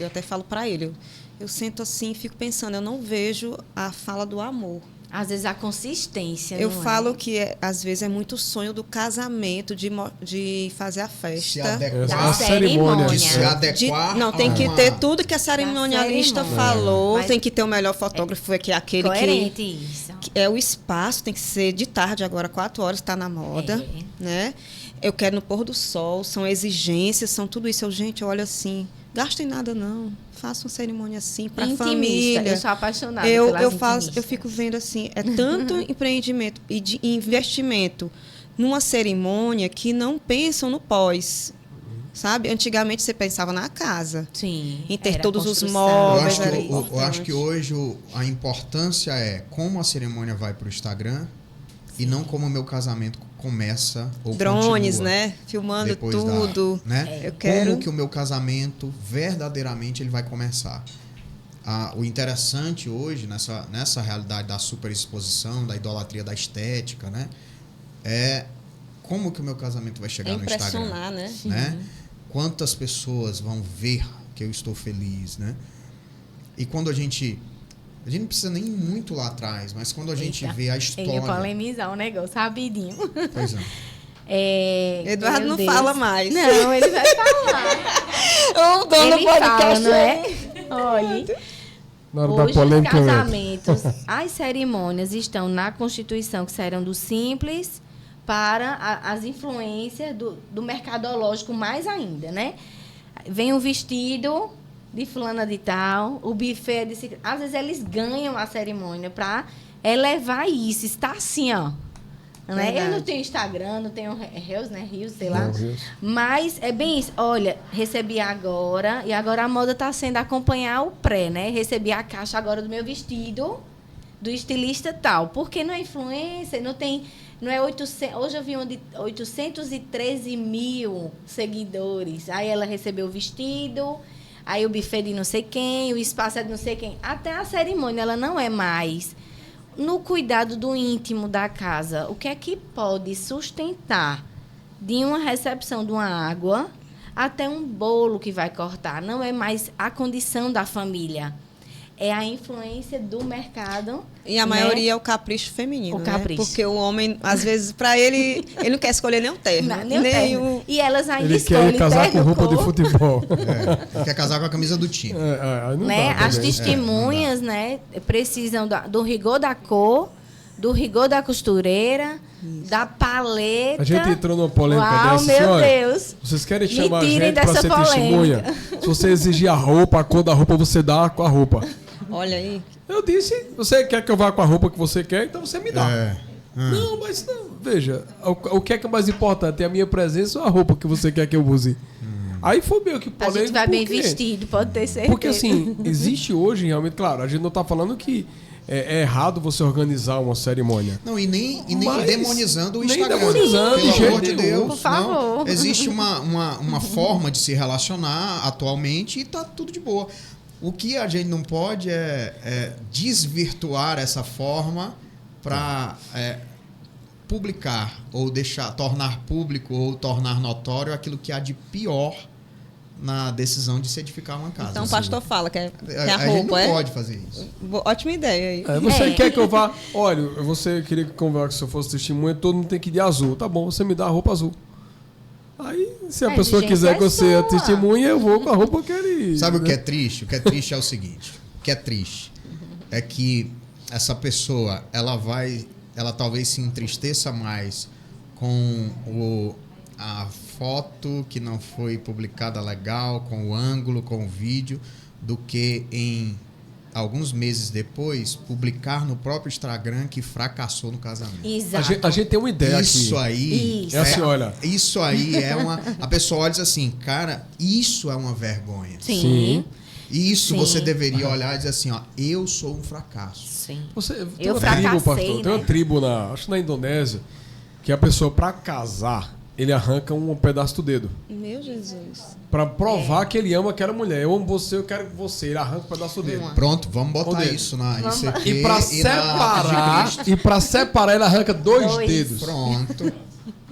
até falo para ele, eu sento assim e fico pensando, eu não vejo a fala do amor. Às vezes a consistência. Eu falo que às vezes é muito sonho do casamento, de fazer a festa. Se adequar da cerimônia. De se adequar. Não, tem que ter tudo que a cerimonialista falou. Mas tem que ter o melhor fotógrafo, que é aquele coerente isso. que é o espaço, tem que ser de tarde, agora 4 horas, está na moda. Né? Eu quero no pôr do sol, são exigências, são tudo isso. Gente, olha assim, gastem nada não. Faça uma cerimônia assim para a família. Eu sou apaixonada pelas eu fico vendo assim, é tanto empreendimento e de investimento numa cerimônia que não pensam no pós. Sabe? Antigamente você pensava na casa. Sim. Em ter todos os móveis. Eu acho que hoje a importância é como a cerimônia vai para o Instagram e não como o meu casamento começa ou drones, continua, né? Filmando tudo. Né? Eu quero... Como que o meu casamento verdadeiramente ele vai começar. O interessante hoje, nessa realidade da superexposição, da idolatria da estética, né? É como que o meu casamento vai chegar no Instagram. Impressionar, né? Quantas pessoas vão ver que eu estou feliz, né? E quando a gente não precisa nem ir muito lá atrás, mas quando a gente vê a história... Eu ia polemizar o negócio rapidinho. Pois é. Eduardo não fala mais. Não, ele vai falar. O dono do podcast fala, não é? Olha, Na hora da hoje polêmica, os casamentos, as cerimônias estão na Constituição, que saíram do simples para as influências do mercadológico mais ainda, né? Vem um vestido de fulana de tal, o buffet de... Às vezes eles ganham a cerimônia para elevar isso. Está assim, ó. Né? Eu não tenho Instagram, não tenho Reels, né? Reels, sei lá. Mas é bem isso. Olha, recebi agora, e agora a moda está sendo acompanhar o pré, né? Recebi a caixa agora do meu vestido, do estilista tal. Porque não é influência, não tem... Não é 800, hoje eu vi 813 mil seguidores. Aí ela recebeu o vestido, aí o buffet de não sei quem, o espaço é de não sei quem. Até a cerimônia, ela não é mais no cuidado do íntimo da casa. O que é que pode sustentar de uma recepção de uma água até um bolo que vai cortar? Não é mais a condição da família. É a influência do mercado. E a maioria é o capricho feminino. O capricho. Né? Porque o homem, às vezes, para ele não quer escolher nem um terno. Nem e elas ainda escolhem. Ele quer casar com roupa de futebol. Ele quer casar com a camisa do time. Né? As testemunhas, né, precisam do rigor da cor, do rigor da costureira, da paleta. A gente entrou numa polêmica Uau, dessa. meu Olha, Deus. vocês querem Me chamar a tirem gente para dessa ser polêmica. testemunha? Se você exigir a roupa, a cor da roupa, você dá com a roupa. Olha aí. Eu disse, você quer que eu vá com a roupa que você quer, então você me dá. É. Não, mas não. Veja, o que é mais importante? É a minha presença ou a roupa que você quer que eu use? Aí foi meio que A polêmico. gente vai bem por quê? vestido, pode ter certeza. Porque assim, existe hoje realmente, claro, a gente não está falando que é errado você organizar uma cerimônia. Não, e nem Mas demonizando o nem Instagram. demonizando, de pelo jeito amor de nenhum. Deus. Por favor. Não, existe uma forma de se relacionar atualmente e tá tudo de boa. O que a gente não pode é desvirtuar essa forma para publicar ou tornar público ou tornar notório aquilo que há de pior na decisão de se edificar uma casa. Então o pastor fala que é a a gente roupa, não é? pode fazer isso. Ótima ideia aí. Você quer que eu vá... Olha, você queria que se eu fosse testemunha, todo mundo tem que ir de azul. Tá bom, você me dá a roupa azul. Aí, se a pessoa quiser que eu seja testemunha, eu vou com a roupa que ele... Sabe o que é triste? O que é triste é o seguinte. O que é triste é que essa pessoa, ela talvez se entristeça mais com a foto que não foi publicada legal, com o ângulo, com o vídeo, do que em alguns meses depois publicar no próprio Instagram que fracassou no casamento. Exato. A gente tem uma ideia Isso aqui. aí Isso. É assim, olha. Isso aí é uma... A pessoa olha e diz assim, cara, isso é uma vergonha. Sim. E isso Sim. você deveria olhar e dizer assim, ó, eu sou um fracasso. Sim. Tem Eu uma tribo, fracassei, pastor. né? Tem uma tribo, acho que na Indonésia, que a pessoa, para casar, ele arranca um pedaço do dedo. Meu Jesus. Para provar que ele ama aquela mulher. Eu amo você, eu quero você. Ele arranca um pedaço do dedo. Pronto, vamos botar Onde? isso na ICQ E para separar, ele arranca dois dedos. Pronto.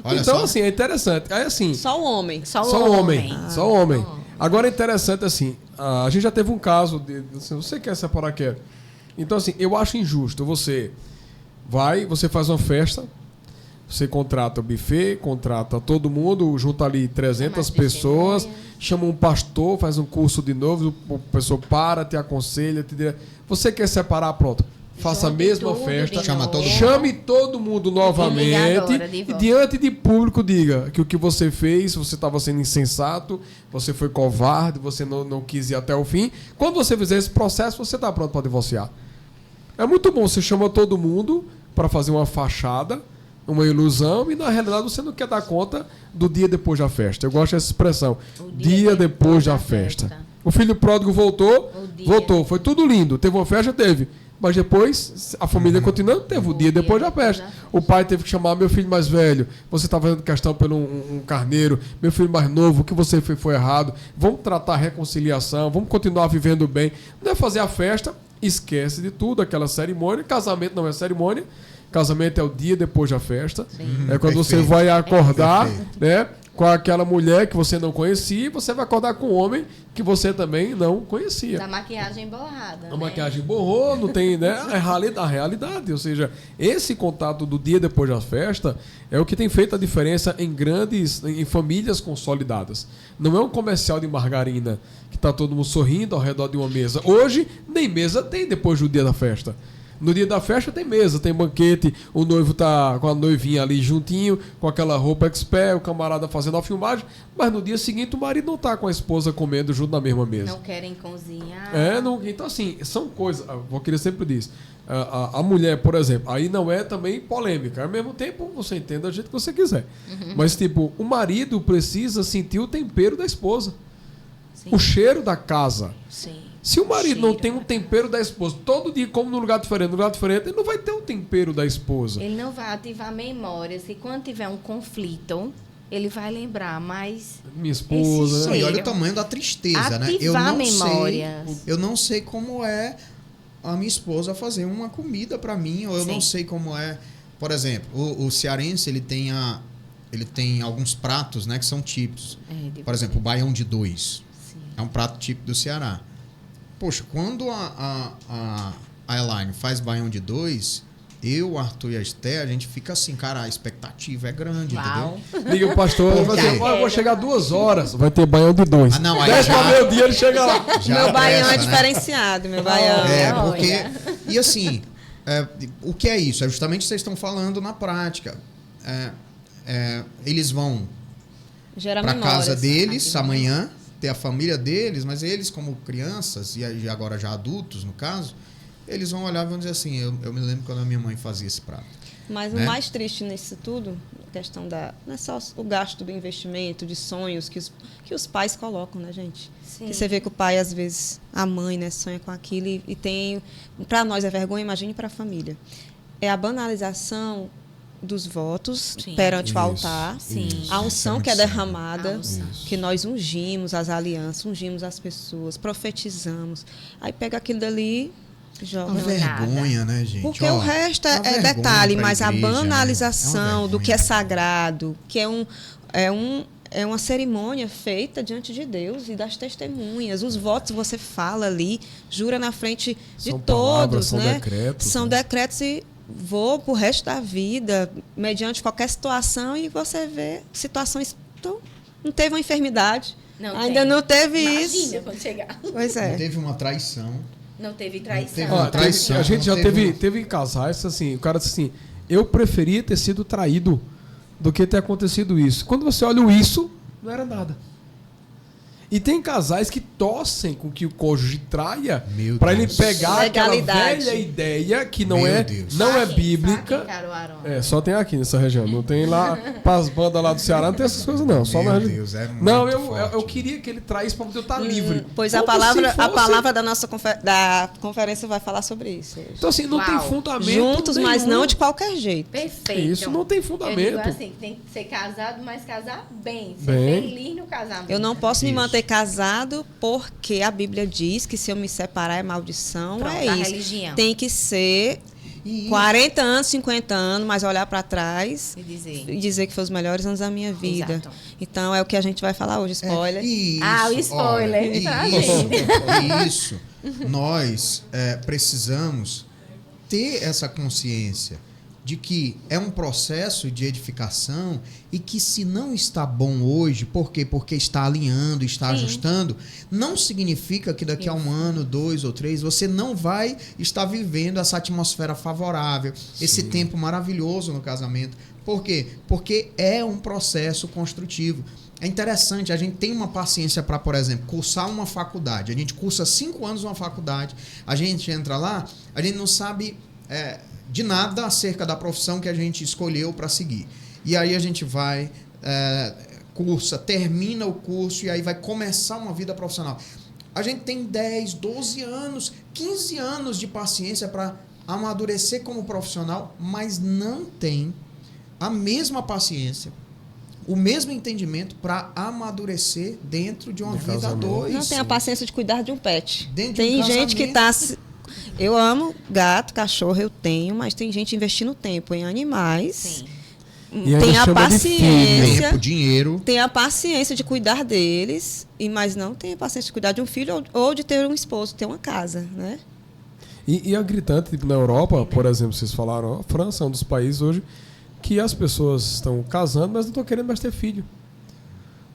Olha Então, só. assim, é interessante. Aí, assim, Só o homem. só o homem. Só o homem. Agora é interessante, assim, a gente já teve um caso de assim, você quer separar, quer. Então, assim, eu acho injusto. Você faz uma festa, você contrata o buffet, contrata todo mundo, junta ali 300 pessoas, chama um pastor, faz um curso de novo, o pessoa te aconselha, te diz, você quer separar, pronto. Faça a mesma festa, chame todo mundo novamente e diante de público diga que o que você fez, você estava sendo insensato, você foi covarde, você não quis ir até o fim. Quando você fizer esse processo, você está pronto para divorciar. É muito bom, você chama todo mundo para fazer uma fachada, uma ilusão, e na realidade você não quer dar conta do dia depois da festa. Eu gosto dessa expressão, dia depois da festa. O filho pródigo voltou, foi tudo lindo, teve uma festa, teve. Mas depois, a família continuando, teve o dia depois da festa. O pai teve que chamar meu filho mais velho. Você está fazendo questão pelo um carneiro. Meu filho mais novo, o que você fez foi errado. Vamos tratar a reconciliação, vamos continuar vivendo bem. Não é fazer a festa, esquece de tudo, aquela cerimônia. Casamento não é cerimônia. Casamento é o dia depois da festa. É quando você vai acordar, né, com aquela mulher que você não conhecia, e você vai acordar com um homem que você também não conhecia. Da maquiagem borrada. A maquiagem borrou, não tem, né? A realidade. Ou seja, esse contato do dia depois da festa é o que tem feito a diferença em famílias consolidadas. Não é um comercial de margarina que está todo mundo sorrindo ao redor de uma mesa. Hoje, nem mesa tem depois do dia da festa. No dia da festa tem mesa, tem banquete, o noivo tá com a noivinha ali juntinho, com aquela roupa expert, o camarada fazendo a filmagem, mas no dia seguinte o marido não tá com a esposa comendo junto na mesma mesa. Não querem cozinhar. Então assim, são coisas, o que ele sempre diz, a mulher, por exemplo, aí não é também polêmica, ao mesmo tempo você entende do jeito que você quiser, mas tipo, o marido precisa sentir o tempero da esposa, o cheiro da casa. Sim. Se o marido não tem um tempero da esposa, todo dia come num lugar diferente, ele não vai ter um tempero da esposa. Ele não vai ativar memórias, e quando tiver um conflito, ele vai lembrar, mas... Minha esposa, né? E olha o tamanho da tristeza, né? Eu não sei como é a minha esposa fazer uma comida para mim, ou eu não sei como é... Por exemplo, o cearense, ele tem alguns pratos, né, que são típicos. Por exemplo, o baião de dois. Sim. É um prato típico do Ceará. Poxa, quando a Elaine faz baião de dois, eu, o Arthur e a Esté, a gente fica assim, cara, a expectativa é grande, entendeu? Liga o pastor, eu vou chegar 2 horas, vai ter baião de 2. Ah, não, aí 10 para meio dia ele chega lá. Meu baião é diferenciado, meu baião. Porque... E assim, o que é isso? É justamente o que vocês estão falando na prática. Eles vão para casa deles amanhã, ter a família deles, mas eles, como crianças, e agora já adultos, no caso, eles vão olhar e vão dizer assim, eu me lembro quando a minha mãe fazia esse prato. Mas o mais triste nisso tudo, a questão não é só o gasto do investimento, de sonhos que os pais colocam, né, gente? Sim. Que você vê que o pai, às vezes, a mãe, né, sonha com aquilo e tem... Para nós é vergonha, imagine para a família. É a banalização dos votos perante o altar, a unção que é derramada, que nós ungimos as alianças, ungimos as pessoas, profetizamos. Aí pega aquilo dali... Joga. Uma vergonha, né, gente? Porque o resto é detalhe, mas a banalização né? do que é sagrado, que é uma cerimônia feita diante de Deus e das testemunhas. Os votos você fala ali, jura na frente de todos, são né? decretos. São decretos e vou pro resto da vida, mediante qualquer situação, e você vê situações. Então, não teve uma enfermidade. Não teve isso. Imagina quando chegar. Pois é. Não teve uma traição. Não teve traição. Teve uma traição. A gente já teve casais assim, o cara disse assim, eu preferia ter sido traído do que ter acontecido isso. Quando você olha o isso, não era nada. E tem casais que torcem com que o cônjuge traia para ele pegar aquela velha ideia que não é bíblica. Só tem aqui nessa região. Não tem lá para as bandas lá do Ceará, não tem essas coisas não. Só na região. Não, eu queria que ele traísse para poder estar livre. Pois a palavra da nossa da conferência vai falar sobre isso. Então assim, não tem fundamento. Juntos, nenhum. Mas não de qualquer jeito. Perfeito. Isso não tem fundamento. Eu digo assim, tem que ser casado, mas casar bem. Ser feliz no casamento. Eu não posso me manter casado porque a Bíblia diz que se eu me separar é maldição. Pronto, é isso. Religião. Tem que ser 40 anos, 50 anos, mas olhar para trás e dizer que foi os melhores anos da minha vida. Exato. Então é o que a gente vai falar hoje, spoiler. O spoiler. Isso. Nós precisamos ter essa consciência de que é um processo de edificação e que se não está bom hoje, por quê? Porque está alinhando, está ajustando, não significa que daqui a 1 ano, 2 ou 3, você não vai estar vivendo essa atmosfera favorável, esse tempo maravilhoso no casamento. Por quê? Porque é um processo construtivo. É interessante, a gente tem uma paciência para, por exemplo, cursar uma faculdade. A gente cursa 5 anos uma faculdade, a gente entra lá, a gente não sabe... de nada acerca da profissão que a gente escolheu para seguir. E aí a gente vai, cursa, termina o curso e aí vai começar uma vida profissional. A gente tem 10, 12 anos, 15 anos de paciência para amadurecer como profissional, mas não tem a mesma paciência, o mesmo entendimento para amadurecer dentro de uma vida a dois. Não tem a paciência de cuidar de um pet. Tem gente que está... Eu amo gato, cachorro, eu tenho, mas tem gente investindo tempo em animais. Sim. Tem a paciência. Tempo, dinheiro. Tem a paciência de cuidar deles, mas não tem a paciência de cuidar de um filho ou de ter um esposo, ter uma casa, né? E é gritante, tipo, na Europa, por exemplo, vocês falaram, a França é um dos países hoje que as pessoas estão casando, mas não estão querendo mais ter filho.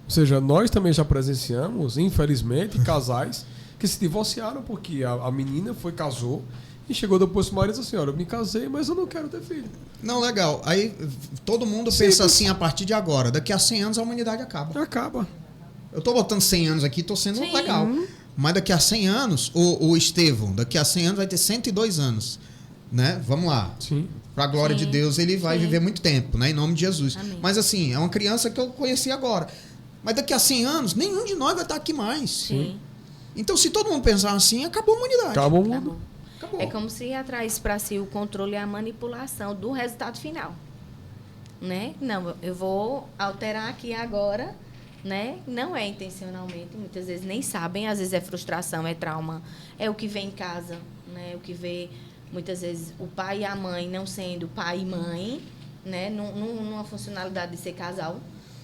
Ou seja, nós também já presenciamos, infelizmente, casais que se divorciaram porque a menina casou e chegou depois pro marido e disse assim, olha, eu me casei, mas eu não quero ter filho. Não, legal. Aí todo mundo pensa assim, a partir de agora, daqui a 100 anos a humanidade acaba. Acaba. Eu tô botando 100 anos aqui, tô sendo legal. Mas daqui a 100 anos, o Estevão, daqui a 100 anos vai ter 102 anos. Né? Vamos lá. Sim. Pra glória de Deus, ele vai viver muito tempo, né? Em nome de Jesus. Amém. Mas assim, é uma criança que eu conheci agora. Mas daqui a 100 anos, nenhum de nós vai estar aqui mais. Sim. Então, se todo mundo pensar assim, acabou a humanidade. Acabou o mundo. Acabou. É como se atraísse para si o controle e a manipulação do resultado final. Né? Não, eu vou alterar aqui agora, né? Não é intencionalmente, muitas vezes nem sabem, às vezes é frustração, é trauma, é o que vem em casa, né? O que vê, muitas vezes, o pai e a mãe não sendo pai e mãe, né? Numa funcionalidade de ser casal,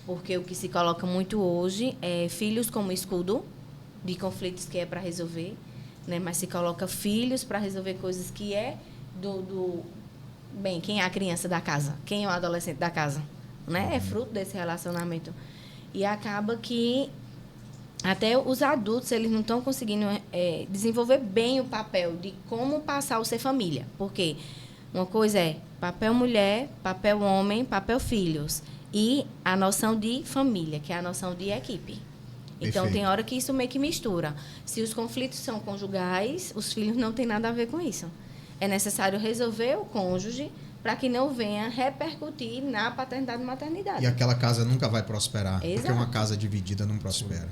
porque o que se coloca muito hoje é filhos como escudo de conflitos que é para resolver, né? Mas se coloca filhos para resolver coisas que é bem, quem é a criança da casa? Quem é o adolescente da casa? Né? É fruto desse relacionamento. E acaba que até os adultos, eles não estão conseguindo desenvolver bem o papel de como passar o ser família. Porque uma coisa é papel mulher, papel homem, papel filhos. E a noção de família, que é a noção de equipe. Então, Perfeito. tem hora que isso meio que mistura. Se os conflitos são conjugais, os filhos não têm nada a ver com isso. É necessário resolver o cônjuge para que não venha repercutir na paternidade e maternidade. E aquela casa nunca vai prosperar. Porque Exato. uma casa dividida não prospera.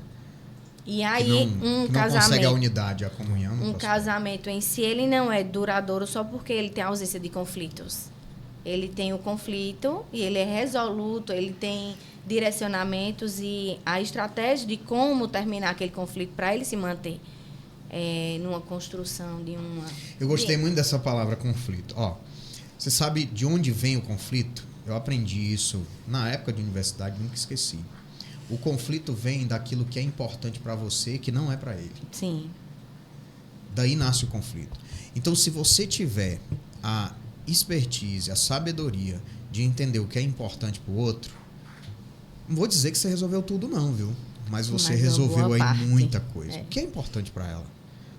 E Que aí, não, um que não consegue a casamento... unidade, a comunhão. Não Um prospera. casamento em si, ele não é duradouro só porque ele tem ausência de conflitos. Ele tem o conflito e ele é resoluto, ele tem direcionamentos e a estratégia de como terminar aquele conflito para ele se manter numa construção de uma... Eu gostei muito dessa palavra conflito. Ó, você sabe de onde vem o conflito? Eu aprendi isso na época de universidade, nunca esqueci. O conflito vem daquilo que é importante para você, que não é para ele. Sim. Daí nasce o conflito. Então, se você tiver a expertise, a sabedoria de entender o que é importante para o outro, não vou dizer que você resolveu tudo não, viu? Mas você Mas uma resolveu boa aí parte. muita coisa. É. O que é importante para ela?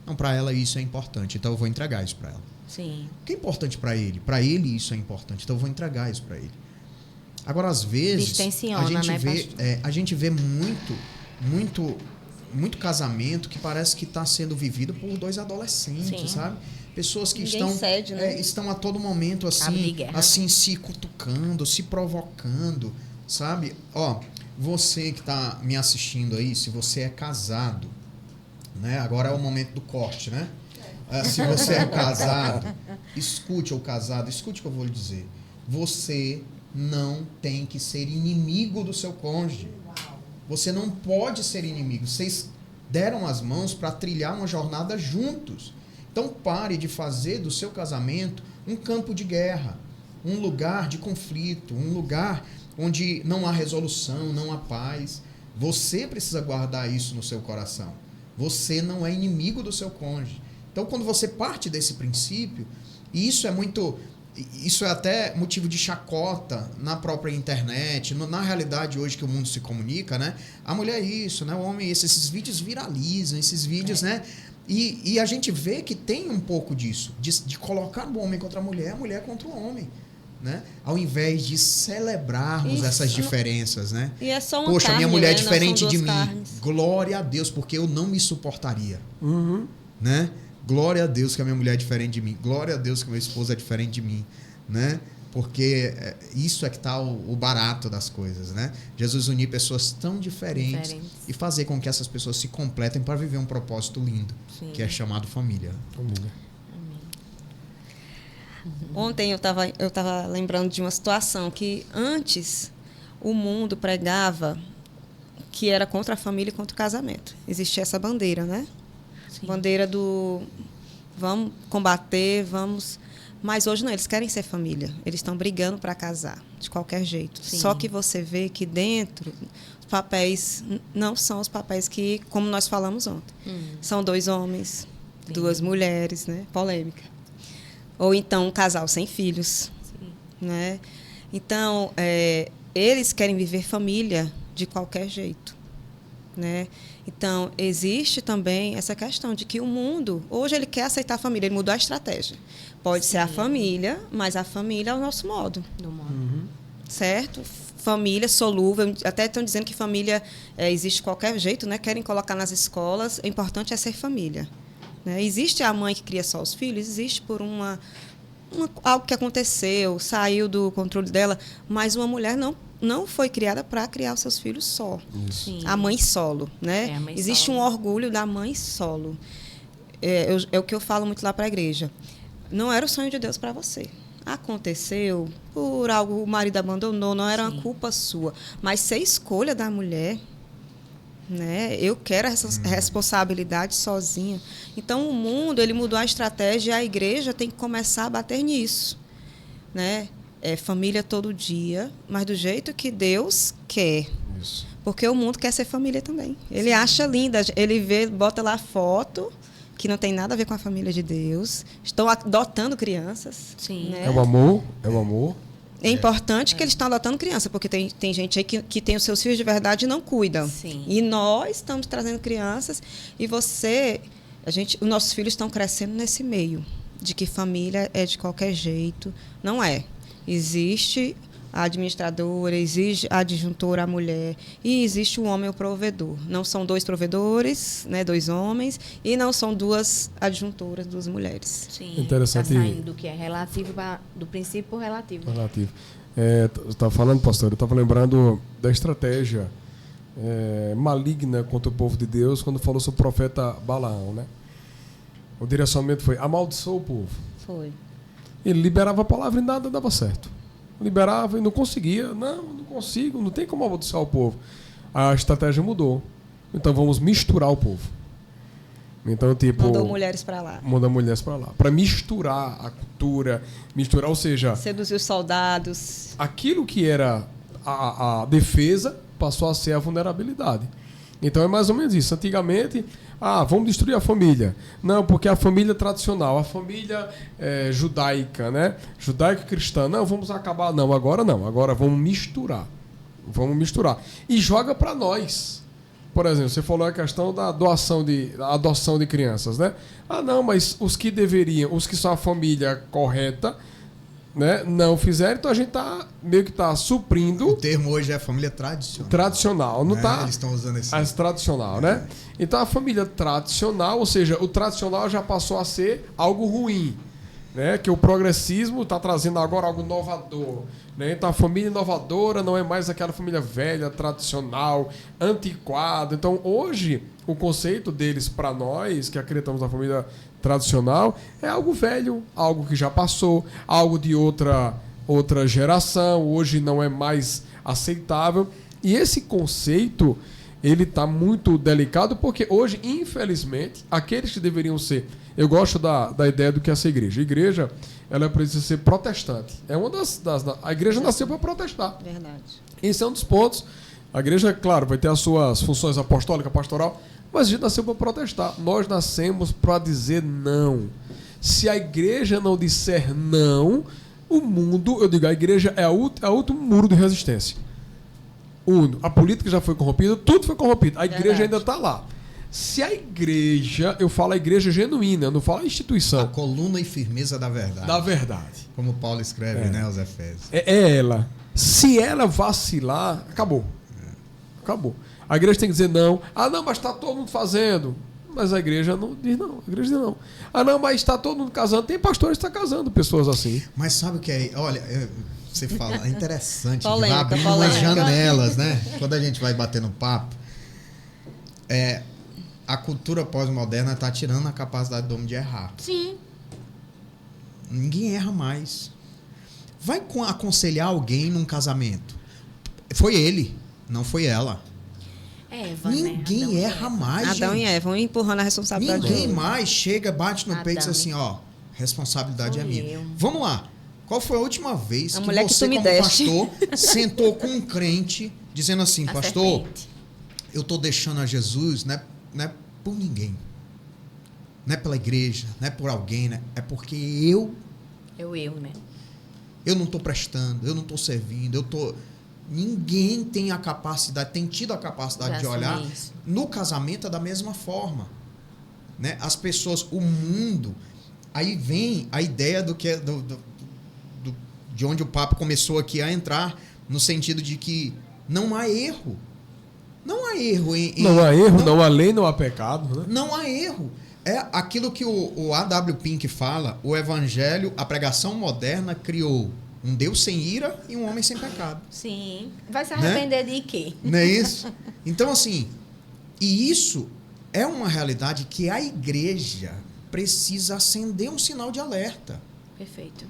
Não, para ela isso é importante, então eu vou entregar isso para ela. Sim. O que é importante para ele? Para ele isso é importante, então eu vou entregar isso para ele. Agora, às vezes, Distensiona, né, a gente vê muito casamento que parece que está sendo vivido por dois adolescentes, Sim. sabe? Pessoas que Ninguém cede, né? estão a todo momento Cabo de guerra. assim se cutucando, se provocando, sabe? Ó, você que está me assistindo aí, se você é casado, né? Agora é o momento do corte, né? Se você é casado, escute o que eu vou lhe dizer. Você não tem que ser inimigo do seu cônjuge. Você não pode ser inimigo. Vocês deram as mãos para trilhar uma jornada juntos. Então pare de fazer do seu casamento um campo de guerra, um lugar de conflito, um lugar onde não há resolução, não há paz. Você precisa guardar isso no seu coração. Você não é inimigo do seu cônjuge. Então, quando você parte desse princípio, e isso é até motivo de chacota na própria internet, na realidade hoje que o mundo se comunica, né? A mulher é isso, né? O homem é isso. Esses vídeos viralizam, esses vídeos, né? E a gente vê que tem um pouco disso, de colocar o homem contra a mulher contra o homem, né? Ao invés de celebrarmos Isso. essas diferenças, né? E é só uma Poxa, carne, minha mulher é né? Não diferente são de duas mim. carnes. Glória a Deus, porque eu não me suportaria, Uhum. né? Glória a Deus que a minha mulher é diferente de mim. Glória a Deus que a minha esposa é diferente de mim, né? Porque isso é que está o barato das coisas, né? Jesus unir pessoas tão diferentes e fazer com que essas pessoas se completem para viver um propósito lindo, Sim. que é chamado família. Família. Ontem eu tava lembrando de uma situação que antes o mundo pregava que era contra a família e contra o casamento. Existia essa bandeira, né? Sim. Bandeira do vamos combater, vamos... Mas hoje não, eles querem ser família. Eles estão brigando para casar, de qualquer jeito. Sim. Só que você vê que dentro, os papéis não são os papéis que, como nós falamos ontem. São dois homens, Sim. duas mulheres, né? Polêmica. Ou então um casal sem filhos. Sim. Né? Então, eles querem viver família de qualquer jeito. Né? Então, existe também essa questão de que o mundo, hoje ele quer aceitar a família, ele mudou a estratégia. Pode ser a família, mas a família é o nosso modo. Do mundo. Uhum. Certo? Família solúvel, até estão dizendo que família existe de qualquer jeito, né? Querem colocar nas escolas, o importante é ser família. Né? Existe a mãe que cria só os filhos, existe por algo que aconteceu, saiu do controle dela, mas uma mulher não foi criada para criar os seus filhos só. Sim. A mãe solo, né? A mãe Existe solo. um orgulho da mãe solo. É o que eu falo muito lá para a igreja. Não era o sonho de Deus para você. Aconteceu por algo, o marido abandonou, não era uma culpa sua. Mas ser escolha da mulher, né? Eu quero essa responsabilidade sozinha. Então, o mundo ele mudou a estratégia e a igreja tem que começar a bater nisso. Né? Família todo dia, mas do jeito que Deus quer. Isso. Porque o mundo quer ser família também. Ele acha linda, ele bota lá foto que não tem nada a ver com a família de Deus. Estão adotando crianças. Sim. Né? É o amor, é o amor. É importante que eles estão adotando criança, porque tem gente aí que tem os seus filhos de verdade e não cuidam. Sim. E nós estamos trazendo crianças e os nossos filhos estão crescendo nesse meio de que família é de qualquer jeito. Não é. Existe a administradora, existe a adjuntora, a mulher, e existe o homem, o provedor. Não são 2 provedores, né, 2 homens, e não são 2 adjuntoras, 2 mulheres. Sim, Interessante. tá saindo do que é relativo do princípio relativo. Relativo. Estava falando, pastor, eu estava lembrando da estratégia maligna contra o povo de Deus quando falou sobre o profeta Balaão, né? O direcionamento foi: amaldiçoa o povo. Foi. Ele liberava a palavra e nada dava certo. Liberava e não conseguia. Não consigo, não tem como amaldiçoar o povo. A estratégia mudou. Então vamos misturar o povo. Então, tipo... Mandou mulheres para lá. Manda mulheres para lá. Para misturar a cultura, ou seja... Seduzir os soldados. Aquilo que era a defesa passou a ser a vulnerabilidade. Então é mais ou menos isso. Antigamente, vamos destruir a família. Não, porque a família tradicional, a família judaica, né? Judaico-cristã. Não, vamos acabar. Não, agora não. Agora vamos misturar. Vamos misturar. E joga para nós. Por exemplo, você falou a questão da adoção de crianças, né? Não, mas os que são a família correta, né, não fizeram, então a gente meio que está suprindo. O termo hoje é família tradicional. Tradicional, não tá? Eles estão usando esse. As tradicional, né? Então a família tradicional, ou seja, o tradicional já passou a ser algo ruim, né? Que o progressismo está trazendo agora algo inovador, né? Então a família inovadora não é mais aquela família velha, tradicional, antiquada. Então hoje o conceito deles para nós que acreditamos na família tradicional é algo velho, algo que já passou, algo de outra geração, hoje não é mais aceitável. E esse conceito, ele está muito delicado porque hoje, infelizmente, aqueles que deveriam ser... Eu gosto da ideia do que é essa igreja. A igreja, ela precisa ser protestante. É uma a igreja nasceu para protestar. Verdade. Esse é um dos pontos. A igreja, claro, vai ter as suas funções apostólica, pastoral, mas a gente nasceu para protestar. Nós nascemos para dizer não. Se a igreja não disser não, o mundo, eu digo, a igreja é o último muro de resistência. A política já foi corrompida, tudo foi corrompido. A igreja ainda está lá. Se a igreja, eu falo a igreja genuína, eu não falo a instituição. A coluna e firmeza da verdade. Da verdade. Como Paulo escreve, né, aos Efésios. É ela. Se ela vacilar, acabou. Acabou. A igreja tem que dizer não. Não, mas está todo mundo fazendo. Mas a igreja não diz não. A igreja diz não. Não, mas está todo mundo casando. Tem pastores que estão casando pessoas assim. Mas sabe o que é? Olha, você fala, é interessante. Polêmica, vai abrindo umas janelas, né? Quando a gente vai batendo papo. A cultura pós-moderna está tirando a capacidade do homem de errar. Sim. Ninguém erra mais. Vai aconselhar alguém num casamento. Foi ele, não foi ela. Eva, ninguém né? erra mais. Adão gente. e Eva, vão empurrando a responsabilidade. Ninguém mais chega, bate no peito e diz assim, responsabilidade é minha. Vamos lá. Qual foi a última vez que você, como pastor, sentou com um crente dizendo assim, pastor, eu estou deixando a Jesus, não é por ninguém. Não é pela igreja, não é por alguém, né? É porque eu, né? Eu não estou prestando, eu não estou servindo, Ninguém tem tido a capacidade de olhar no casamento da mesma forma. Né? As pessoas, o mundo, aí vem a ideia de onde o papo começou aqui a entrar, no sentido de que não há erro. Não há erro não há erro, não há lei, não há pecado. Né? Não há erro. É aquilo que o A.W. Pink fala, o evangelho, a pregação moderna criou um Deus sem ira e um homem sem pecado. Sim. Vai se arrepender de quê? Não é isso? Então, assim, e isso é uma realidade que a igreja precisa acender um sinal de alerta. Perfeito.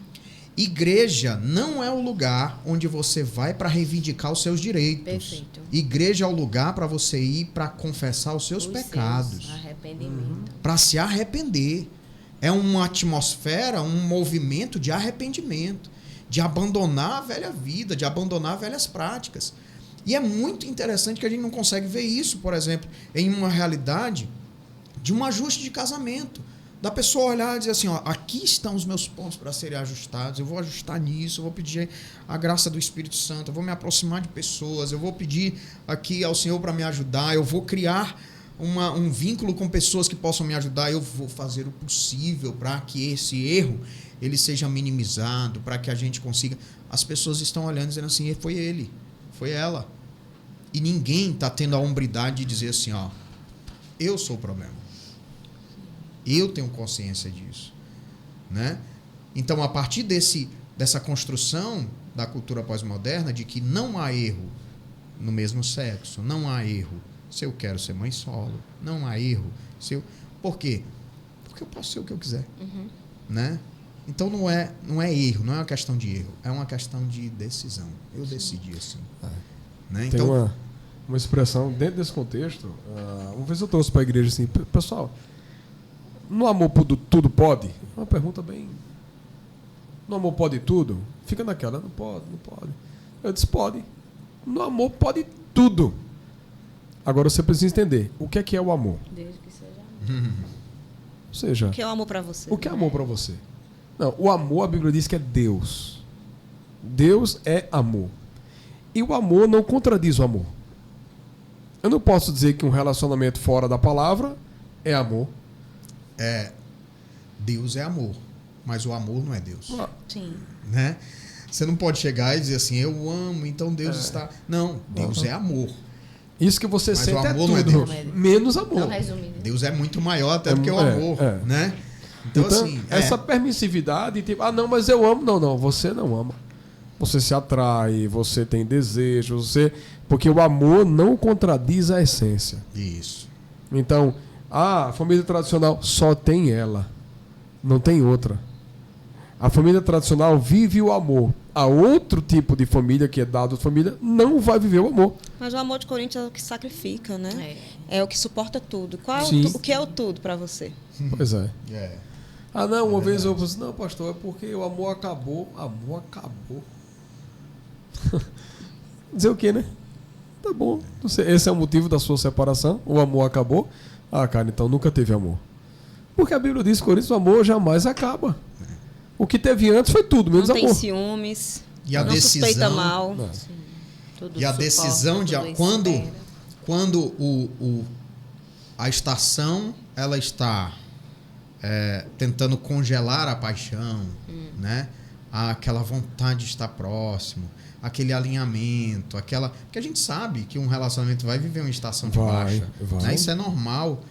Igreja não é o lugar onde você vai para reivindicar os seus direitos. Perfeito. Igreja é o lugar para você ir para confessar os seus pecados. Arrependimento. Para se arrepender. É uma atmosfera, um movimento de arrependimento, de abandonar a velha vida, de abandonar velhas práticas. E é muito interessante que a gente não consegue ver isso, por exemplo, em uma realidade de um ajuste de casamento. Da pessoa olhar e dizer assim, ó, aqui estão os meus pontos para serem ajustados, eu vou ajustar nisso, eu vou pedir a graça do Espírito Santo, eu vou me aproximar de pessoas, eu vou pedir aqui ao Senhor para me ajudar, eu vou criar um vínculo com pessoas que possam me ajudar, eu vou fazer o possível para que esse erro ele seja minimizado, para que a gente consiga. As pessoas estão olhando dizendo assim, foi ele, foi ela. E ninguém está tendo a hombridade de dizer assim, ó, eu sou o problema. Eu tenho consciência disso, né? Então, a partir dessa construção da cultura pós-moderna, de que não há erro no mesmo sexo, não há erro se eu quero ser mãe solo, não há erro se eu... Por quê? Porque eu posso ser o que eu quiser, né? Então, não é erro, não é uma questão de erro, é uma questão de decisão. Eu decidi assim. Né? Tem Então, uma expressão dentro desse contexto. Uma vez eu trouxe para a igreja assim, pessoal, no amor tudo pode? Uma pergunta bem... No amor pode tudo? Fica naquela, não pode. Eu disse, pode. No amor pode tudo. Agora você precisa entender, o que é o amor? Desde que seja amor. Ou seja, O que é o amor para você? o que é amor para você? Não, o amor, a Bíblia diz que é Deus. Deus é amor. E o amor não contradiz o amor. Eu não posso dizer que um relacionamento fora da palavra é amor. Deus é amor, mas o amor não é Deus. Sim. Né? Você não pode chegar e dizer assim, eu amo, então Deus está... Não, Deus é amor. Isso que você Mas sente o é amor não é tudo, Deus. menos amor. Não resume, né? Deus é muito maior até do que o amor, né? Então, assim... essa permissividade, tipo, não, mas eu amo. Não, você não ama. Você se atrai, você tem desejo, porque o amor não contradiz a essência. Isso. Então, a família tradicional só tem ela, não tem outra. A família tradicional vive o amor. A outro tipo de família, que é dado família, não vai viver o amor. Mas o amor de Coríntios é o que sacrifica, né? É o que suporta tudo. O que é o tudo para você? Pois é. Não, uma vez eu falei assim, não, pastor, é porque o amor acabou. Amor acabou. Dizer o quê, né? Tá bom. Esse é o motivo da sua separação? O amor acabou? Cara, então nunca teve amor. Porque a Bíblia diz que o amor jamais acaba. O que teve antes foi tudo, menos amor. Não tem ciúmes, e a não decisão, suspeita mal. E a decisão de quando a estação ela está tentando congelar a paixão, né? Aquela vontade de estar próximo, aquele alinhamento, porque a gente sabe que um relacionamento vai viver uma estação de baixa, né? Isso é normal,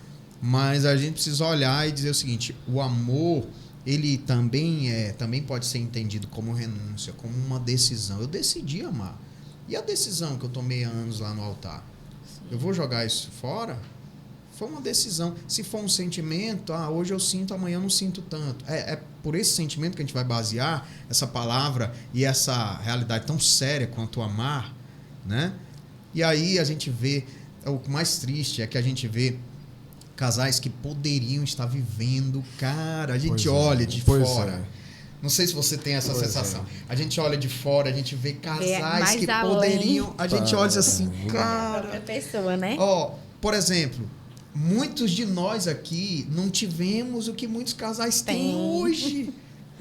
mas a gente precisa olhar e dizer o seguinte: o amor, ele também pode ser entendido como renúncia, como uma decisão. Eu decidi amar. E a decisão que eu tomei há anos lá no altar? Eu vou jogar isso fora? Foi uma decisão. Se for um sentimento, hoje eu sinto, amanhã eu não sinto tanto. É por esse sentimento que a gente vai basear essa palavra e essa realidade tão séria quanto amar, né? E aí a gente vê, o mais triste é que a gente vê casais que poderiam estar vivendo, cara, a gente olha de fora. Não sei se você tem essa sensação. A gente olha de fora, a gente vê casais que poderiam... A gente olha assim, cara... Outra pessoa, né? Por exemplo, muitos de nós aqui não tivemos o que muitos casais têm hoje.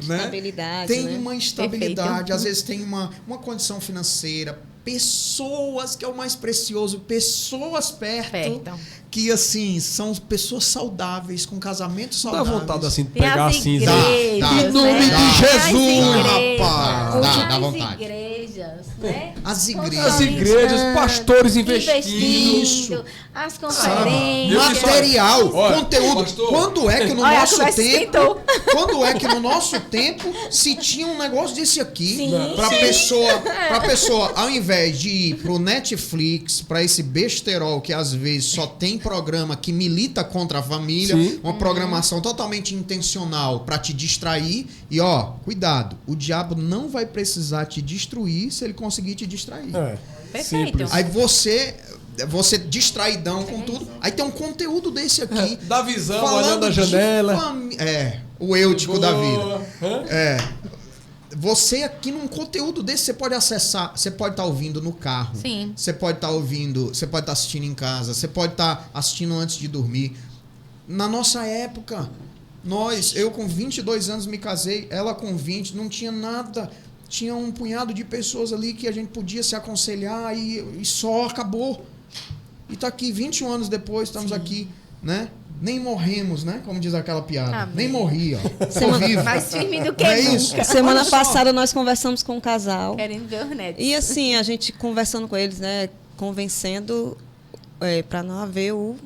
Né? Estabilidade, tem uma instabilidade, Perfeito. às vezes tem uma condição financeira, pessoas, que é o mais precioso, pessoas perto. Que, assim, são pessoas saudáveis, com casamentos saudáveis. Dá vontade, assim, de Tem pegar as assim... igrejas, Em nome de Jesus, rapaz! Dá vontade. Igrejas, né? As igrejas. As igrejas, pastores investindo. As conferências. Material, conteúdo. pastor. Quando é que no Olha, nosso a conversa tempo... esquentou. Quando é que no nosso tempo se tinha um negócio desse aqui Sim. pra pessoa, ao invés de ir pro Netflix, pra esse besterol que às vezes só tem programa que milita contra a família, Sim. uma programação totalmente intencional pra te distrair. E cuidado, o diabo não vai precisar te destruir se ele conseguir te distrair. Perfeito. Simples. Aí você distraidão com tudo. Aí tem um conteúdo desse aqui. Dá visão, falando olhando a de janela. O eutico da vida. Hã? Você aqui num conteúdo desse, você pode acessar, você pode estar ouvindo no carro. Sim. Você pode estar ouvindo, você pode estar assistindo em casa, você pode estar assistindo antes de dormir. Na nossa época, Eu com 22 anos me casei, ela com 20, não tinha nada. Tinha um punhado de pessoas ali que a gente podia se aconselhar e só acabou. E tá aqui, 21 anos depois, estamos aqui, né? Nem morremos, né? Como diz aquela piada. Amém. Nem morri, ó. Tô vivo. Mais firme do que Não é nunca. isso? Semana passada nós conversamos com um casal. Querendo ver os netos. E assim, a gente conversando com eles, né? Convencendo para não haver o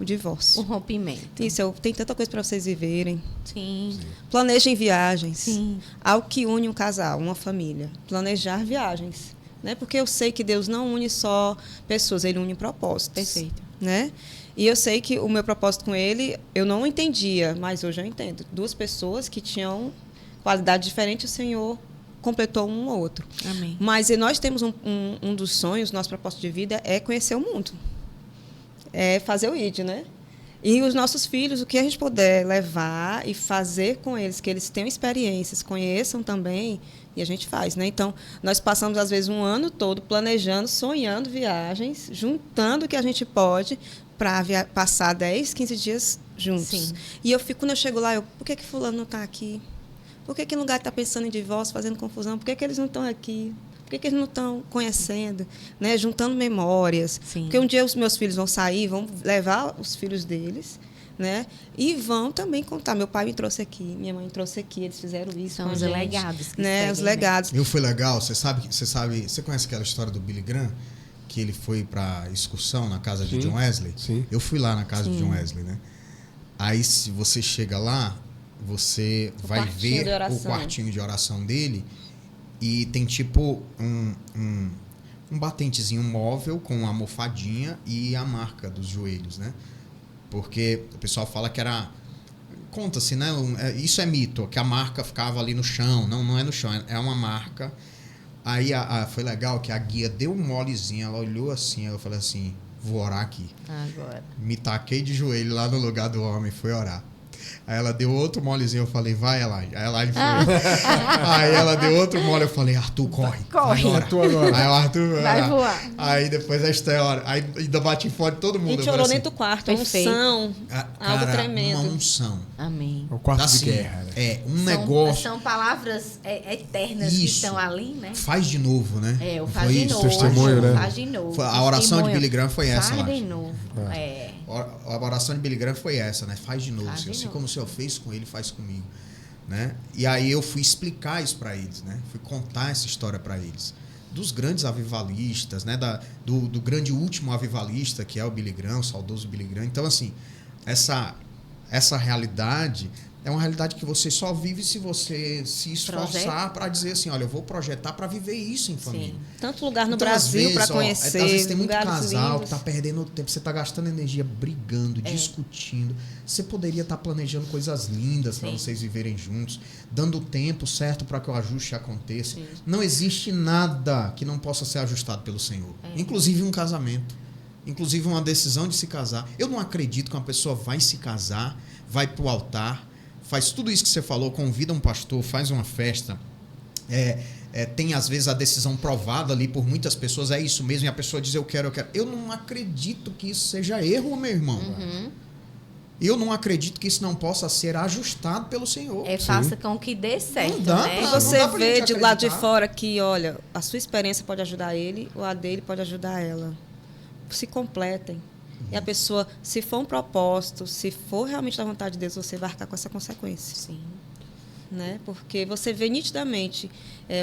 divórcio. O rompimento. Isso, tem tanta coisa para vocês viverem. Sim. Planejem viagens. Sim. Algo que une um casal, uma família. Planejar viagens. Né? Porque eu sei que Deus não une só pessoas, Ele une propósitos. Perfeito. Né? E eu sei que o meu propósito com Ele, eu não entendia, mas hoje eu entendo. 2 pessoas que tinham qualidade diferente, o Senhor completou um ou outro. Amém. Mas nós temos um dos sonhos, nosso propósito de vida é conhecer o mundo. É fazer o ID, né? E os nossos filhos, o que a gente puder levar e fazer com eles, que eles tenham experiências, conheçam também, e a gente faz, né? Então, nós passamos, às vezes, um ano todo planejando, sonhando viagens, juntando o que a gente pode para passar 10, 15 dias juntos. Sim. E eu fico, quando eu chego lá, por que fulano não está aqui? Por que lugar está pensando em divórcio, fazendo confusão? Por que eles não estão aqui? Por que eles não estão conhecendo, né? Juntando memórias? Sim. Porque um dia os meus filhos vão sair, vão levar os filhos deles, né? E vão também contar. Meu pai me trouxe aqui, minha mãe me trouxe aqui, eles fizeram isso. São com os a gente, legados que né? seguem, Os legados. Eu fui legal, você conhece aquela história do Billy Graham? Que ele foi pra excursão na casa de John Wesley? Sim. Eu fui lá na casa de John Wesley, né? Aí, se você chega lá, você vai ver o quartinho de oração dele e tem tipo um batentezinho móvel com uma almofadinha e a marca dos joelhos, né? Porque o pessoal fala que era... Conta-se, né? Isso é mito, que a marca ficava ali no chão. Não é no chão, é uma marca. Aí foi legal que a guia deu um molezinho, ela olhou assim, eu falei assim, vou orar aqui. Agora. Me taquei de joelho lá no lugar do homem, fui orar. Aí ela deu outro molezinho, eu falei, vai, Elaine. Aí Elaine foi. Aí ela deu outro mole, eu falei, Arthur, corre. Corre. Vai Arthur agora. Aí o Arthur Vai voar. Aí depois a história. Aí ainda bati fora de todo mundo. A gente orou dentro do quarto, Perfeito. unção, algo cara, tremendo. uma unção. Amém. O quarto Assim, de guerra, né? É, um negócio. São palavras eternas que Isso. estão ali, né? Faz de novo, né? É, o Não faz foi de isso? novo. Testemunho, né? Faz de novo. A oração de Billy Graham foi essa, Faz lá. de novo. É. A oração de Billy Graham foi essa, né? Faz de novo, Faz Senhor. de Assim novo. como o Senhor fez com ele, faz comigo, né? E aí eu fui explicar isso para eles, né? Fui contar essa história para eles. Dos grandes avivalistas, né? Do grande último avivalista, que é o Billy Graham, o saudoso Billy Graham. Então, assim, essa realidade é uma realidade que você só vive se você se esforçar para dizer assim, olha, eu vou projetar para viver isso em família. Sim. Tanto lugar no Então, Brasil às para vezes, conhecer. Às vezes tem muito lugares casal lindos. que está perdendo tempo, você está gastando energia brigando, discutindo. Você poderia estar planejando coisas lindas para Sim. vocês viverem juntos, dando o tempo certo para que o ajuste aconteça. Sim. Não existe nada que não possa ser ajustado pelo Senhor, inclusive um casamento, inclusive uma decisão de se casar. Eu não acredito que uma pessoa vai se casar, vai para o altar, faz tudo isso que você falou, convida um pastor, faz uma festa, tem às vezes a decisão provada ali por muitas pessoas, é isso mesmo, e a pessoa diz eu quero. Eu não acredito que isso seja erro, meu irmão. Eu não acredito que isso não possa ser ajustado pelo Senhor. Faça com que dê certo, dá né? pra- Você dá pra vê gente de lado de acreditar. fora que, olha, a sua experiência pode ajudar ele, ou a dele pode ajudar ela. Se completem. E a pessoa, se for um propósito, se for realmente da vontade de Deus, você vai arcar com essa consequência. Sim. Né? Porque você vê nitidamente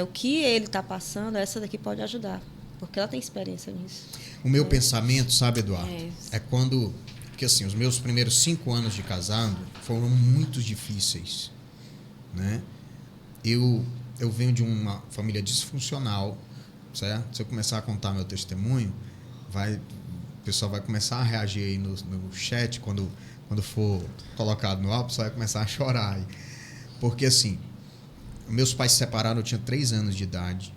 o que ele está passando, essa daqui pode ajudar. Porque ela tem experiência nisso. O meu pensamento, sabe, Eduardo, É. é quando... Porque assim, os meus primeiros 5 anos de casado foram muito difíceis, né? Eu venho de uma família disfuncional, certo? Se eu começar a contar meu testemunho, o pessoal vai começar a reagir aí no chat, quando for colocado no ar, o pessoal vai começar a chorar. Porque assim, meus pais se separaram, eu tinha 3 anos de idade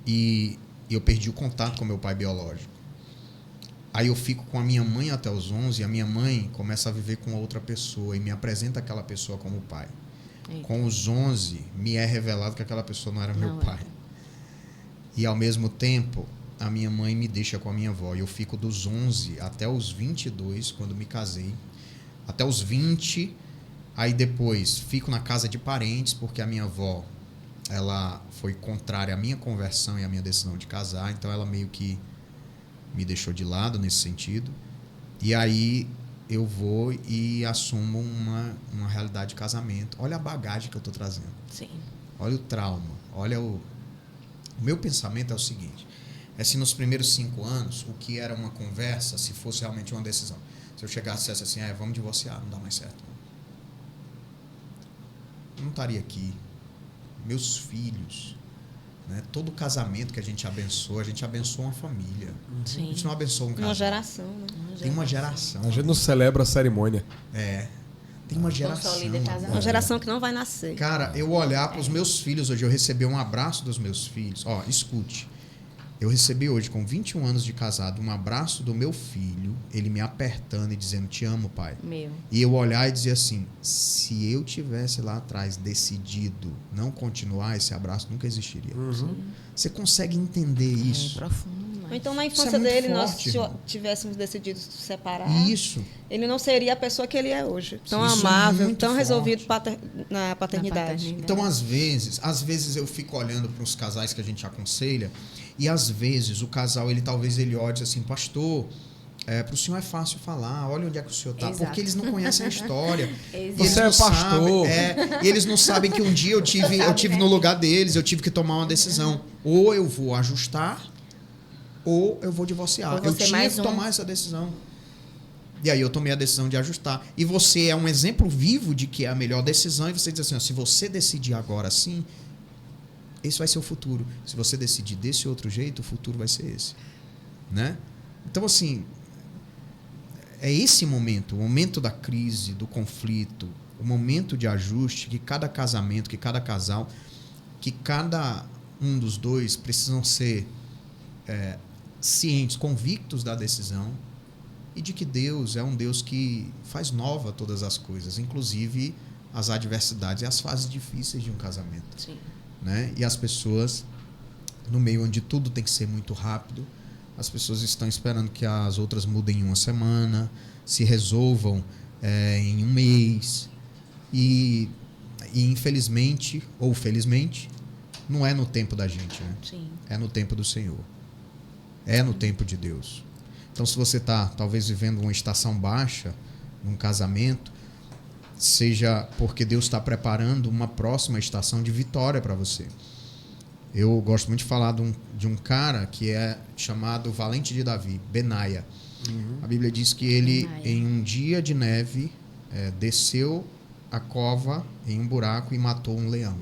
e eu perdi o contato com meu pai biológico. Aí eu fico com a minha mãe até os 11 e a minha mãe começa a viver com outra pessoa e me apresenta aquela pessoa como pai. Eita. Com os 11, me é revelado que aquela pessoa não era meu Não pai. E ao mesmo tempo, a minha mãe me deixa com a minha avó. E eu fico dos 11 até os 22, quando me casei. Até os 20, Aí depois fico na casa de parentes, porque a minha avó, ela foi contrária à minha conversão e à minha decisão de casar, então ela meio que me deixou de lado nesse sentido. E aí eu vou e assumo uma realidade de casamento. Olha a bagagem que eu estou trazendo. Sim. Olha o trauma. Olha o meu pensamento é o seguinte: é se nos primeiros 5 anos o que era uma conversa, se fosse realmente uma decisão. Se eu chegasse e dissesse assim, vamos divorciar, não dá mais certo. Eu não estaria aqui. Meus filhos, né? Todo casamento que a gente abençoa uma família. Sim. A gente não abençoa um casal. Uma geração, né? Tem uma geração. A gente não celebra a cerimônia. Tem uma geração. Consolida casamento. Uma geração que não vai nascer. Cara, eu olhar para os meus filhos hoje, eu recebi um abraço dos meus filhos. Ó, escute. Eu recebi hoje, com 21 anos de casado, um abraço do meu filho, ele me apertando e dizendo, te amo, pai. Meu. E eu olhar e dizer assim, se eu tivesse lá atrás decidido não continuar, esse abraço nunca existiria. Você consegue entender isso? É profundo. Ou então, na Isso é infância muito dele, forte, nós irmão. tivéssemos decidido se separar, Isso. ele não seria a pessoa que ele é hoje. Tão Isso é amável, muito tão forte. resolvido na paternidade. Então, às vezes eu fico olhando para os casais que a gente aconselha, e às vezes o casal, talvez ele olhe assim, pastor, para o senhor é fácil falar, olha onde é que o senhor está, Exato. porque eles não conhecem a história. Você é pastor. E eles não sabem que um dia eu tive no lugar deles, eu tive que tomar uma decisão. Ou eu vou ajustar, ou eu vou divorciar. Ou Eu você tinha mais que um. tomar essa decisão. E aí eu tomei a decisão de ajustar. E você é um exemplo vivo de que é a melhor decisão. E você diz assim, ó, se você decidir agora sim, esse vai ser o futuro. Se você decidir desse outro jeito, o futuro vai ser esse. Né? Então, assim, é esse momento, o momento da crise, do conflito, o momento de ajuste que cada casamento, que cada casal, que cada um dos dois precisam ser cientes, convictos da decisão e de que Deus é um Deus que faz nova todas as coisas, inclusive as adversidades e as fases difíceis de um casamento. Sim. Né? E as pessoas, no meio onde tudo tem que ser muito rápido, as pessoas estão esperando que as outras mudem em uma semana, se resolvam em um mês. E infelizmente, ou felizmente, não é no tempo da gente, né? Sim. É no tempo do Senhor. É no tempo de Deus. Então, se você está, talvez, vivendo uma estação baixa, num casamento, seja porque Deus está preparando uma próxima estação de vitória para você. Eu gosto muito de falar de um cara que é chamado Valente de Davi, Benaia. A Bíblia diz que ele, em um dia de neve, desceu a cova em um buraco e matou um leão.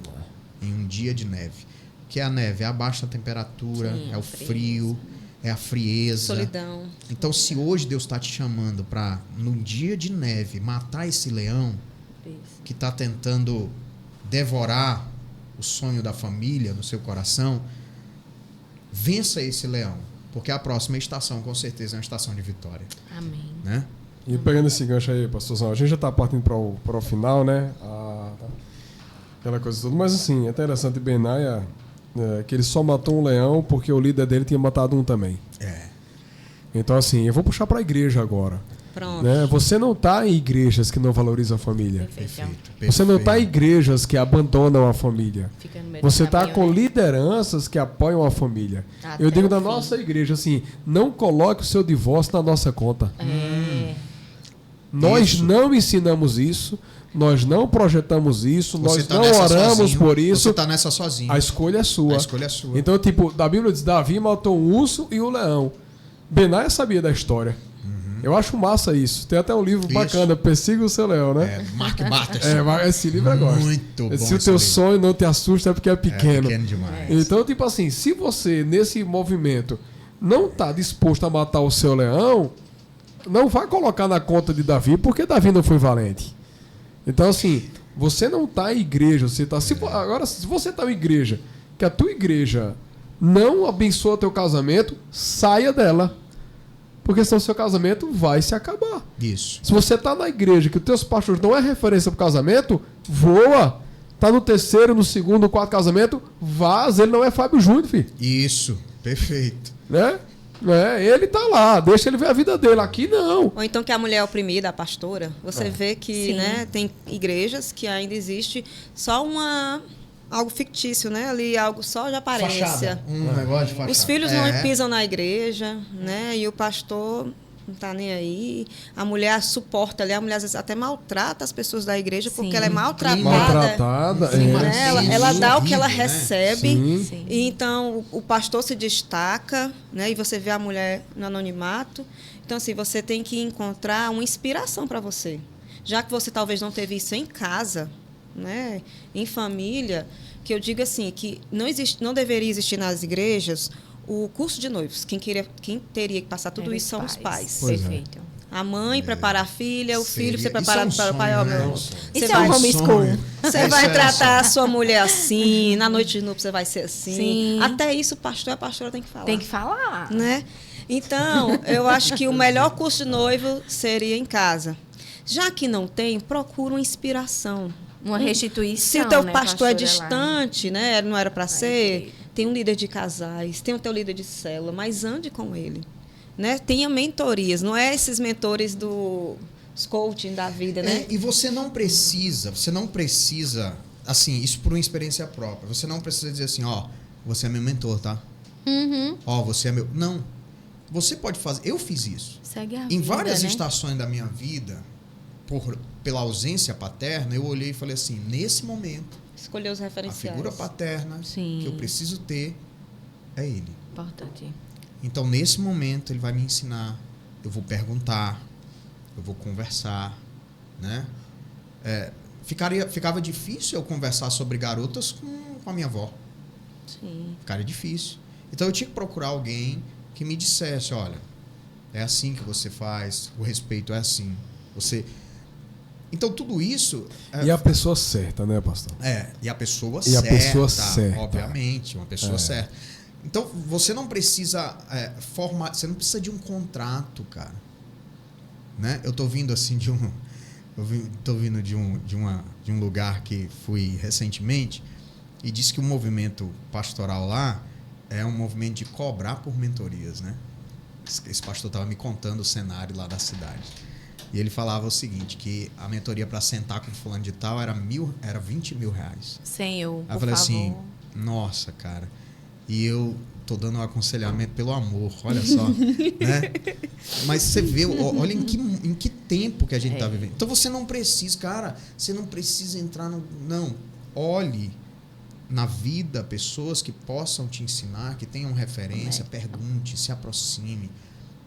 Em um dia de neve. O que é a neve? É a baixa temperatura, Sim, é o frio, é a frieza. Solidão. Então, se hoje Deus está te chamando para, num dia de neve, matar esse leão que está tentando devorar o sonho da família no seu coração, vença esse leão, porque a próxima estação, com certeza, é uma estação de vitória. Amém. Né? E pegando esse gancho aí, pastorzão, a gente já está partindo para o final, né? Aquela coisa toda. Mas assim, é interessante Benaia, que ele só matou um leão porque o líder dele tinha matado um também. Então assim, eu vou puxar para a igreja agora. Pronto. Né? Você não está em igrejas que não valorizam a família. Perfeito. Você não está em igrejas que abandonam a família. Fica no meio Você do está caminho, com né? lideranças que apoiam a família. Até Eu digo o da fim. nossa igreja assim, não coloque o seu divórcio na nossa conta. Nós Isso. não ensinamos isso, nós não projetamos isso, Você nós tá não nessa oramos sozinho, por Você isso. está nessa sozinho. A escolha é sua. A escolha é sua. Então, tipo, da Bíblia diz, Davi matou um urso e um leão. Benaia sabia da história. Eu acho massa isso. Tem até um livro Isso. bacana, Persiga o Seu Leão, né? Mark Batterson. Mas esse livro eu gosto. Muito bom Se o esse teu livro. sonho não te assusta é porque é pequeno. É pequeno demais. Então, tipo assim, se você, nesse movimento, não está disposto a matar o seu leão, não vai colocar na conta de Davi, porque Davi não foi valente. Então, assim, você não está em igreja, você está... Agora, se você está em igreja, que a tua igreja não abençoa teu casamento, saia dela. Porque senão o seu casamento vai se acabar. Isso. Se você está na igreja que os teus pastores não é referência para o casamento, voa. Está no terceiro, no segundo, no quarto casamento, vaza. Ele não é Fábio Júnior, filho. Isso. Perfeito. Né? Ele tá lá, deixa ele ver a vida dele. Aqui não. Ou então que a mulher é oprimida, a pastora. Você vê que, Sim. né, tem igrejas que ainda existe só algo fictício, né? Ali algo só de aparência. Fachada. Um negócio de fachada. Os filhos não pisam na igreja, né? E o pastor não tá nem aí. A mulher suporta ali, a mulher às vezes até maltrata as pessoas da igreja porque Sim. ela é maltratada. Maltratada. Né? Ela dá o que ela Horrível, né? recebe. Sim. E então o pastor se destaca, né? E você vê a mulher no anonimato. Então, assim, você tem que encontrar uma inspiração para você. Já que você talvez não teve isso em casa, né? Em família, que eu digo assim, que não deveria existir nas igrejas o curso de noivos. Quem teria que passar tudo isso são os pais. Pois é. Perfeito. A mãe prepara a filha, o filho ser Seria- preparado isso é um para o pai. sonho, Ó, né? meu, Um sonho. você Isso é um vai, homeschool. Sonho. você Isso vai é tratar a sonho. sua mulher assim, na noite de núpcias você vai ser assim. Sim. Até isso o pastor e a pastora tem que falar. Tem que falar. Né? Então, eu acho que o melhor curso de noivo seria em casa. Já que não tem, procura uma inspiração. Uma restituição. Se o teu né, pastor é pastora distante, né, não era para ser, Perfeito. tem um líder de casais, tem o teu líder de célula, mas ande com ele. Né? Tenha mentorias, não é esses mentores dos coaching da vida, né? E você não precisa, assim, isso por uma experiência própria. Você não precisa dizer assim, ó, você é meu mentor, tá? Uhum. Ó, você é meu... Não. Você pode fazer... Eu fiz isso. Segue a Em vida, várias né? estações da minha vida, pela ausência paterna, eu olhei e falei assim, nesse momento, Escolher os a referenciais. figura paterna Sim. que eu preciso ter é ele. Importante. Então, nesse momento, ele vai me ensinar, eu vou perguntar, eu vou conversar, né? Ficava difícil eu conversar sobre garotas com a minha avó. Sim. Ficaria difícil. Então, eu tinha que procurar alguém que me dissesse, olha, é assim que você faz, o respeito é assim. Então, tudo isso... E a pessoa certa, né, pastor? E a pessoa E a certa. pessoa certa. Obviamente, uma pessoa certa. Então, você não precisa formar... Você não precisa de um contrato, cara. Né? Eu tô vindo, assim, tô vindo de um lugar que fui recentemente e disse que o movimento pastoral lá é um movimento de cobrar por mentorias, né? Esse pastor estava me contando o cenário lá da cidade. E ele falava o seguinte, que a mentoria para sentar com fulano de tal era 20 mil reais. Senhor, Aí eu falei assim, nossa, cara, e eu tô dando um aconselhamento pelo amor, olha só, né? Mas você vê, olha em que tempo que a gente tá vivendo. Então você não precisa, cara, você não precisa entrar no... Não, olhe na vida pessoas que possam te ensinar, que tenham referência, pergunte, se aproxime,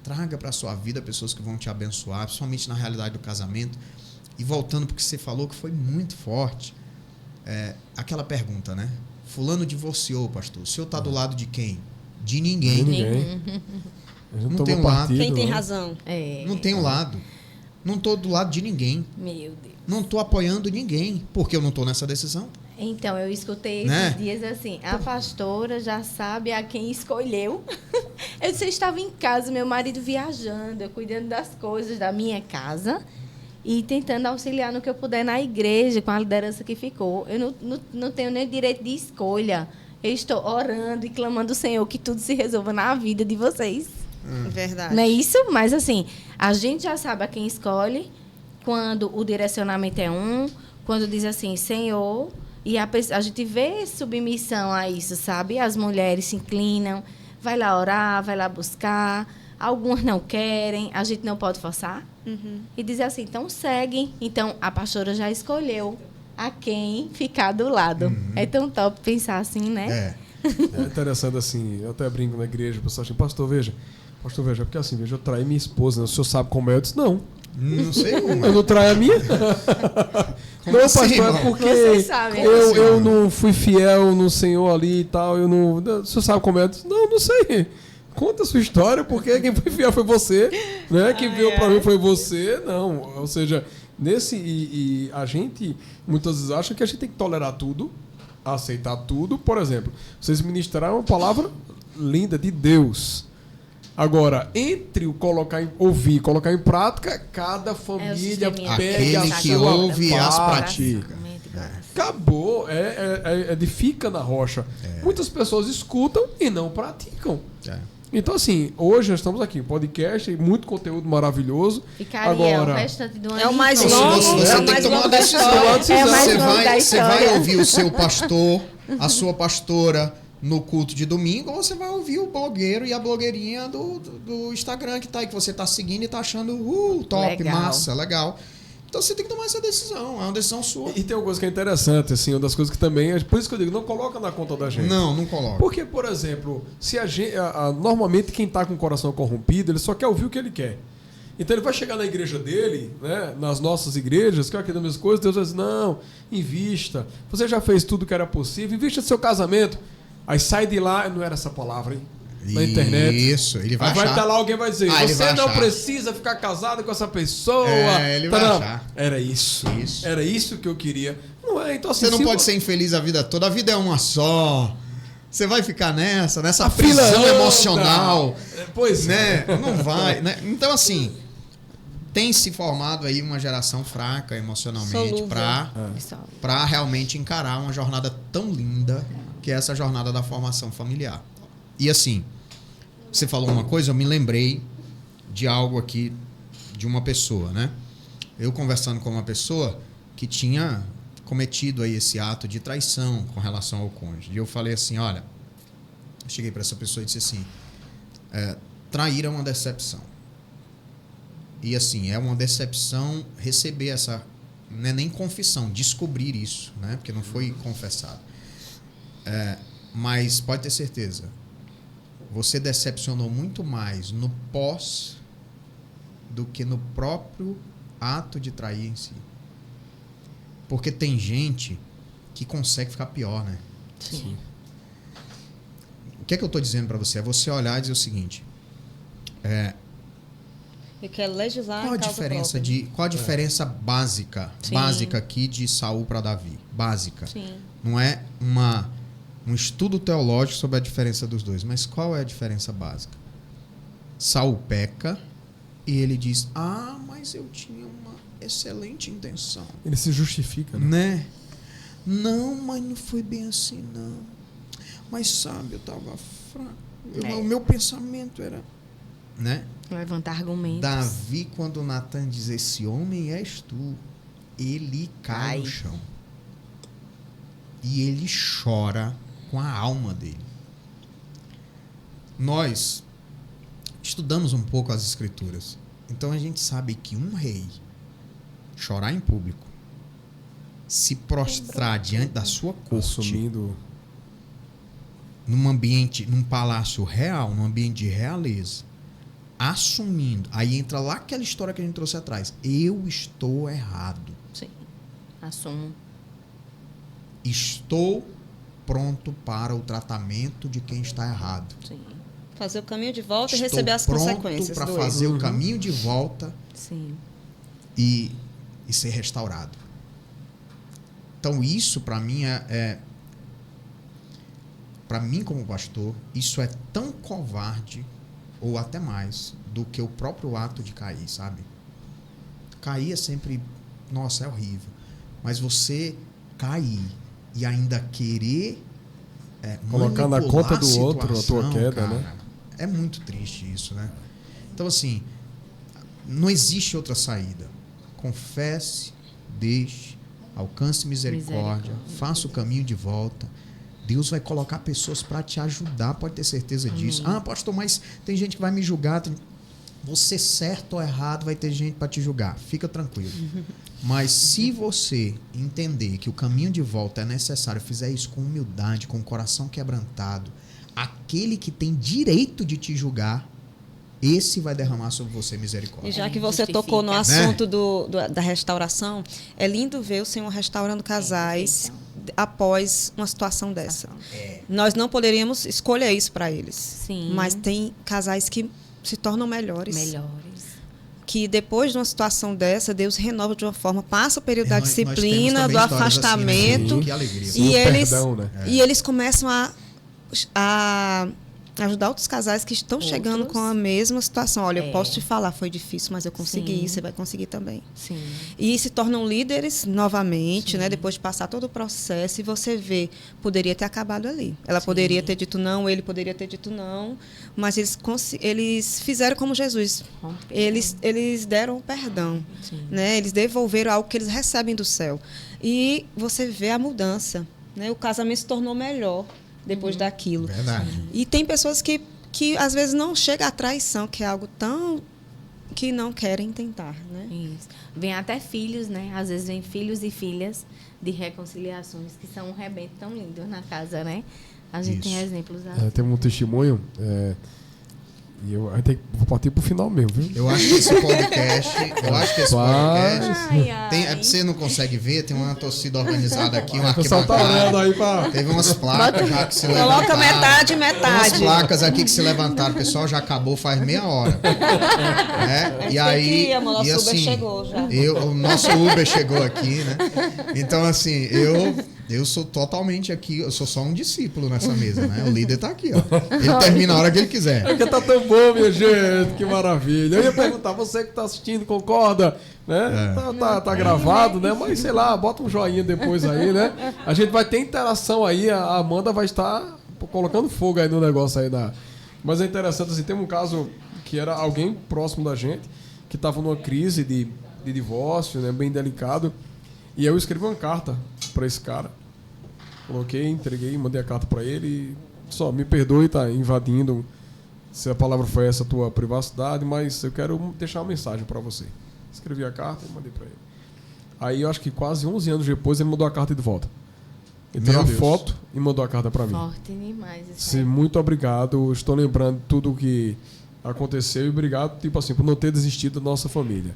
traga para sua vida pessoas que vão te abençoar, principalmente na realidade do casamento. E voltando porque você falou que foi muito forte, aquela pergunta, né? Fulano divorciou, pastor. O senhor está do lado de quem? De ninguém. Ninguém. Não tem um lado. Quem tem razão? Não tem um lado. Não estou do lado de ninguém. Meu Deus. Não estou apoiando ninguém, porque eu não estou nessa decisão. Então, eu escutei esses Né? dias assim, a pastora já sabe a quem escolheu. Eu disse, eu estava em casa, meu marido viajando, eu cuidando das coisas da minha casa e tentando auxiliar no que eu puder na igreja, com a liderança que ficou. Eu não tenho nem direito de escolha. Eu estou orando e clamando ao Senhor que tudo se resolva na vida de vocês. Verdade. Não é isso? Mas, assim, a gente já sabe a quem escolhe quando o direcionamento é quando diz assim, Senhor... E a gente vê submissão a isso, sabe? As mulheres se inclinam, vai lá orar, vai lá buscar. Algumas não querem, a gente não pode forçar. E dizer assim, então segue. Então, a pastora já escolheu a quem ficar do lado. É tão top pensar assim, né? É interessante assim, eu até brinco na igreja, o pessoal assim, pastor, veja, porque assim, veja, eu traí minha esposa, né? O senhor sabe como é? Eu disse, não. Não sei como. Eu não traio a minha? Não, assim, pastor, é irmão? porque Vocês sabem. eu não fui fiel no Senhor ali e tal. O senhor sabe como é? Eu disse, não sei. Conta a sua história, porque quem foi fiel foi você, né? Quem veio pra mim foi você, não. Ou seja, e a gente muitas vezes acha que a gente tem que tolerar tudo, aceitar tudo. Por exemplo, vocês ministraram uma palavra linda de Deus. Agora, entre o ouvir e colocar em prática, cada família pega Aquele a que sua ouve e as parte. pratica. Acabou. Edifica na rocha. Muitas pessoas escutam e não praticam. Então, assim, hoje nós estamos aqui, podcast, muito conteúdo maravilhoso. Ficaria Agora, o restante do ano. É o mais inteiro. longo, Você é o tem que mais tomar longo uma da decisão. história. É o mais Você longo da vai história. ouvir o seu pastor, a sua pastora no culto de domingo, ou você vai ouvir o blogueiro e a blogueirinha do Instagram que tá aí, que você tá seguindo e tá achando top, Legal. massa, legal. Então você tem que tomar essa decisão, é uma decisão sua. E tem uma coisa que é interessante, assim, uma das coisas que também... Por isso que eu digo, não coloca na conta da gente. Não coloca. Porque, por exemplo, se a gente, normalmente quem está com o coração corrompido, ele só quer ouvir o que ele quer. Então ele vai chegar na igreja dele, né, nas nossas igrejas, que é aqui das mesmas coisas, Deus vai dizer, não, invista. Você já fez tudo que era possível, invista no seu casamento. Aí sai de lá, não era essa palavra, hein? Na internet. Isso, ele vai Aí vai achar. estar lá, alguém vai dizer, Ele você vai não achar. precisa ficar casado com essa pessoa. Ele vai não. achar. Era isso. Era isso que eu queria. Não é, então assim, Você não se pode ser infeliz a vida toda, a vida é uma só. Você vai ficar nessa A fila prisão anda. emocional, Pois né? Não vai, né? Então assim, tem se formado aí uma geração fraca emocionalmente Solúvel. para realmente encarar uma jornada tão linda que é essa jornada da formação familiar. E assim, você falou uma coisa, eu me lembrei de algo aqui de uma pessoa, né? Eu conversando com uma pessoa que tinha cometido aí esse ato de traição com relação ao cônjuge. E eu falei assim, olha, eu cheguei para essa pessoa e disse assim, trair é uma decepção. E assim, é uma decepção receber essa, não é nem confissão, descobrir isso, né? Porque não foi confessado. Mas pode ter certeza, você decepcionou muito mais no pós do que no próprio ato de trair em si. Porque tem gente que consegue ficar pior, né? Sim. O que é que eu estou dizendo para você? É você olhar e dizer o seguinte, E quer legislar qual a em causa diferença própria. qual a diferença básica Sim. básica aqui de Saul para Davi? Básica. Sim. Não é um estudo teológico sobre a diferença dos dois, mas qual é a diferença básica? Saul peca e ele diz, mas eu tinha uma excelente intenção. Ele se justifica, né? Né? Não, mas não foi bem assim, não. Mas sabe, eu estava fraco. O meu pensamento era... Né? Levantar argumentos. Davi, quando Natan diz, esse homem és tu, ele cai no chão. E ele chora com a alma dele. Nós estudamos um pouco as escrituras. Então a gente sabe que um rei chorar em público, se prostrar diante da sua corte, Assumindo. num ambiente, num palácio real, num ambiente de realeza, assumindo, aí entra lá aquela história que a gente trouxe atrás, eu estou errado, Sim. Assumo. estou pronto para o tratamento de quem está errado, Sim. Fazer o caminho de volta e estou receber as pronto consequências para do fazer erro. o caminho de volta Sim. e ser restaurado. Então isso para mim para mim como pastor, isso é tão covarde ou até mais do que o próprio ato de cair, sabe? Cair é sempre, nossa, é horrível. Mas você cair e ainda querer Colocar na manipular conta do outro a tua situação, queda, cara, né? É muito triste isso, né? Então, assim, não existe outra saída. Confesse, deixe, alcance misericórdia, faça o caminho de volta. Deus vai colocar pessoas para te ajudar, pode ter certeza disso. Pastor, mas tem gente que vai me julgar. Você certo ou errado, vai ter gente para te julgar. Fica tranquilo. Mas se você entender que o caminho de volta é necessário, fizer isso com humildade, com o coração quebrantado, aquele que tem direito de te julgar, esse vai derramar sobre você misericórdia. E já que você Justifica. tocou no Né? assunto da restauração, é lindo ver o Senhor restaurando casais após uma situação dessa. Nós não poderíamos escolher isso para eles. Sim. Mas tem casais que se tornam melhores. Melhores. Que depois de uma situação dessa, Deus renova de uma forma, passa o período da Nós temos disciplina, também do histórias assim, né? afastamento. Que alegria. E O eles, perdão, né? e eles começam a ajudar outros casais que estão chegando com a mesma situação. Olha, eu posso te falar, foi difícil, mas eu consegui, você vai conseguir também. Sim. E se tornam líderes novamente, né? Depois de passar todo o processo, e você vê, poderia ter acabado ali. Ela poderia ter dito não, ele poderia ter dito não, mas eles fizeram como Jesus. Eles deram o perdão, né? Eles devolveram algo que eles recebem do céu. E você vê a mudança, né? O casamento se tornou melhor depois daquilo. Verdade. E tem pessoas que às vezes não chega à traição, que é algo tão que não querem tentar, né? Isso. Vem até filhos, né? Às vezes vem filhos e filhas de reconciliações que são um rebento tão lindo na casa, né? A gente tem exemplos assim. Tem um testemunho, e a gente vou partir pro final mesmo, viu? Eu acho que esse podcast. Você não consegue ver, tem uma torcida organizada aqui, uma O pessoal tá olhando aí pra... Teve umas placas já que se levantaram. Coloca metade. Umas placas aqui que se levantaram. O pessoal já acabou faz meia hora. Né? E aí. O nosso e Uber assim, chegou já. O nosso Uber chegou aqui, né? Então, assim, eu sou totalmente aqui, eu sou só um discípulo nessa mesa, né? O líder tá aqui, ó. Ele termina a hora que ele quiser. Porque tá tão bom, minha gente, que maravilha. Eu ia perguntar, você que tá assistindo, concorda? Né? Tá gravado, né? Mas sei lá, bota um joinha depois aí, né? A gente vai ter interação aí, a Amanda vai estar colocando fogo aí no negócio aí. Mas é interessante, assim, tem um caso que era alguém próximo da gente, que tava numa crise de divórcio, né? Bem delicado. E eu escrevi uma carta para esse cara. Coloquei, entreguei, mandei a carta para ele e só, me perdoe, tá invadindo, se a palavra foi essa, a tua privacidade, mas eu quero deixar uma mensagem para você. Escrevi a carta e mandei para ele. Aí eu acho que quase 11 anos depois ele mandou a carta de volta. Ele tirou uma foto e mandou a carta para mim. Forte demais. Sim, muito obrigado, estou lembrando tudo o que aconteceu e obrigado, tipo assim, por não ter desistido da nossa família.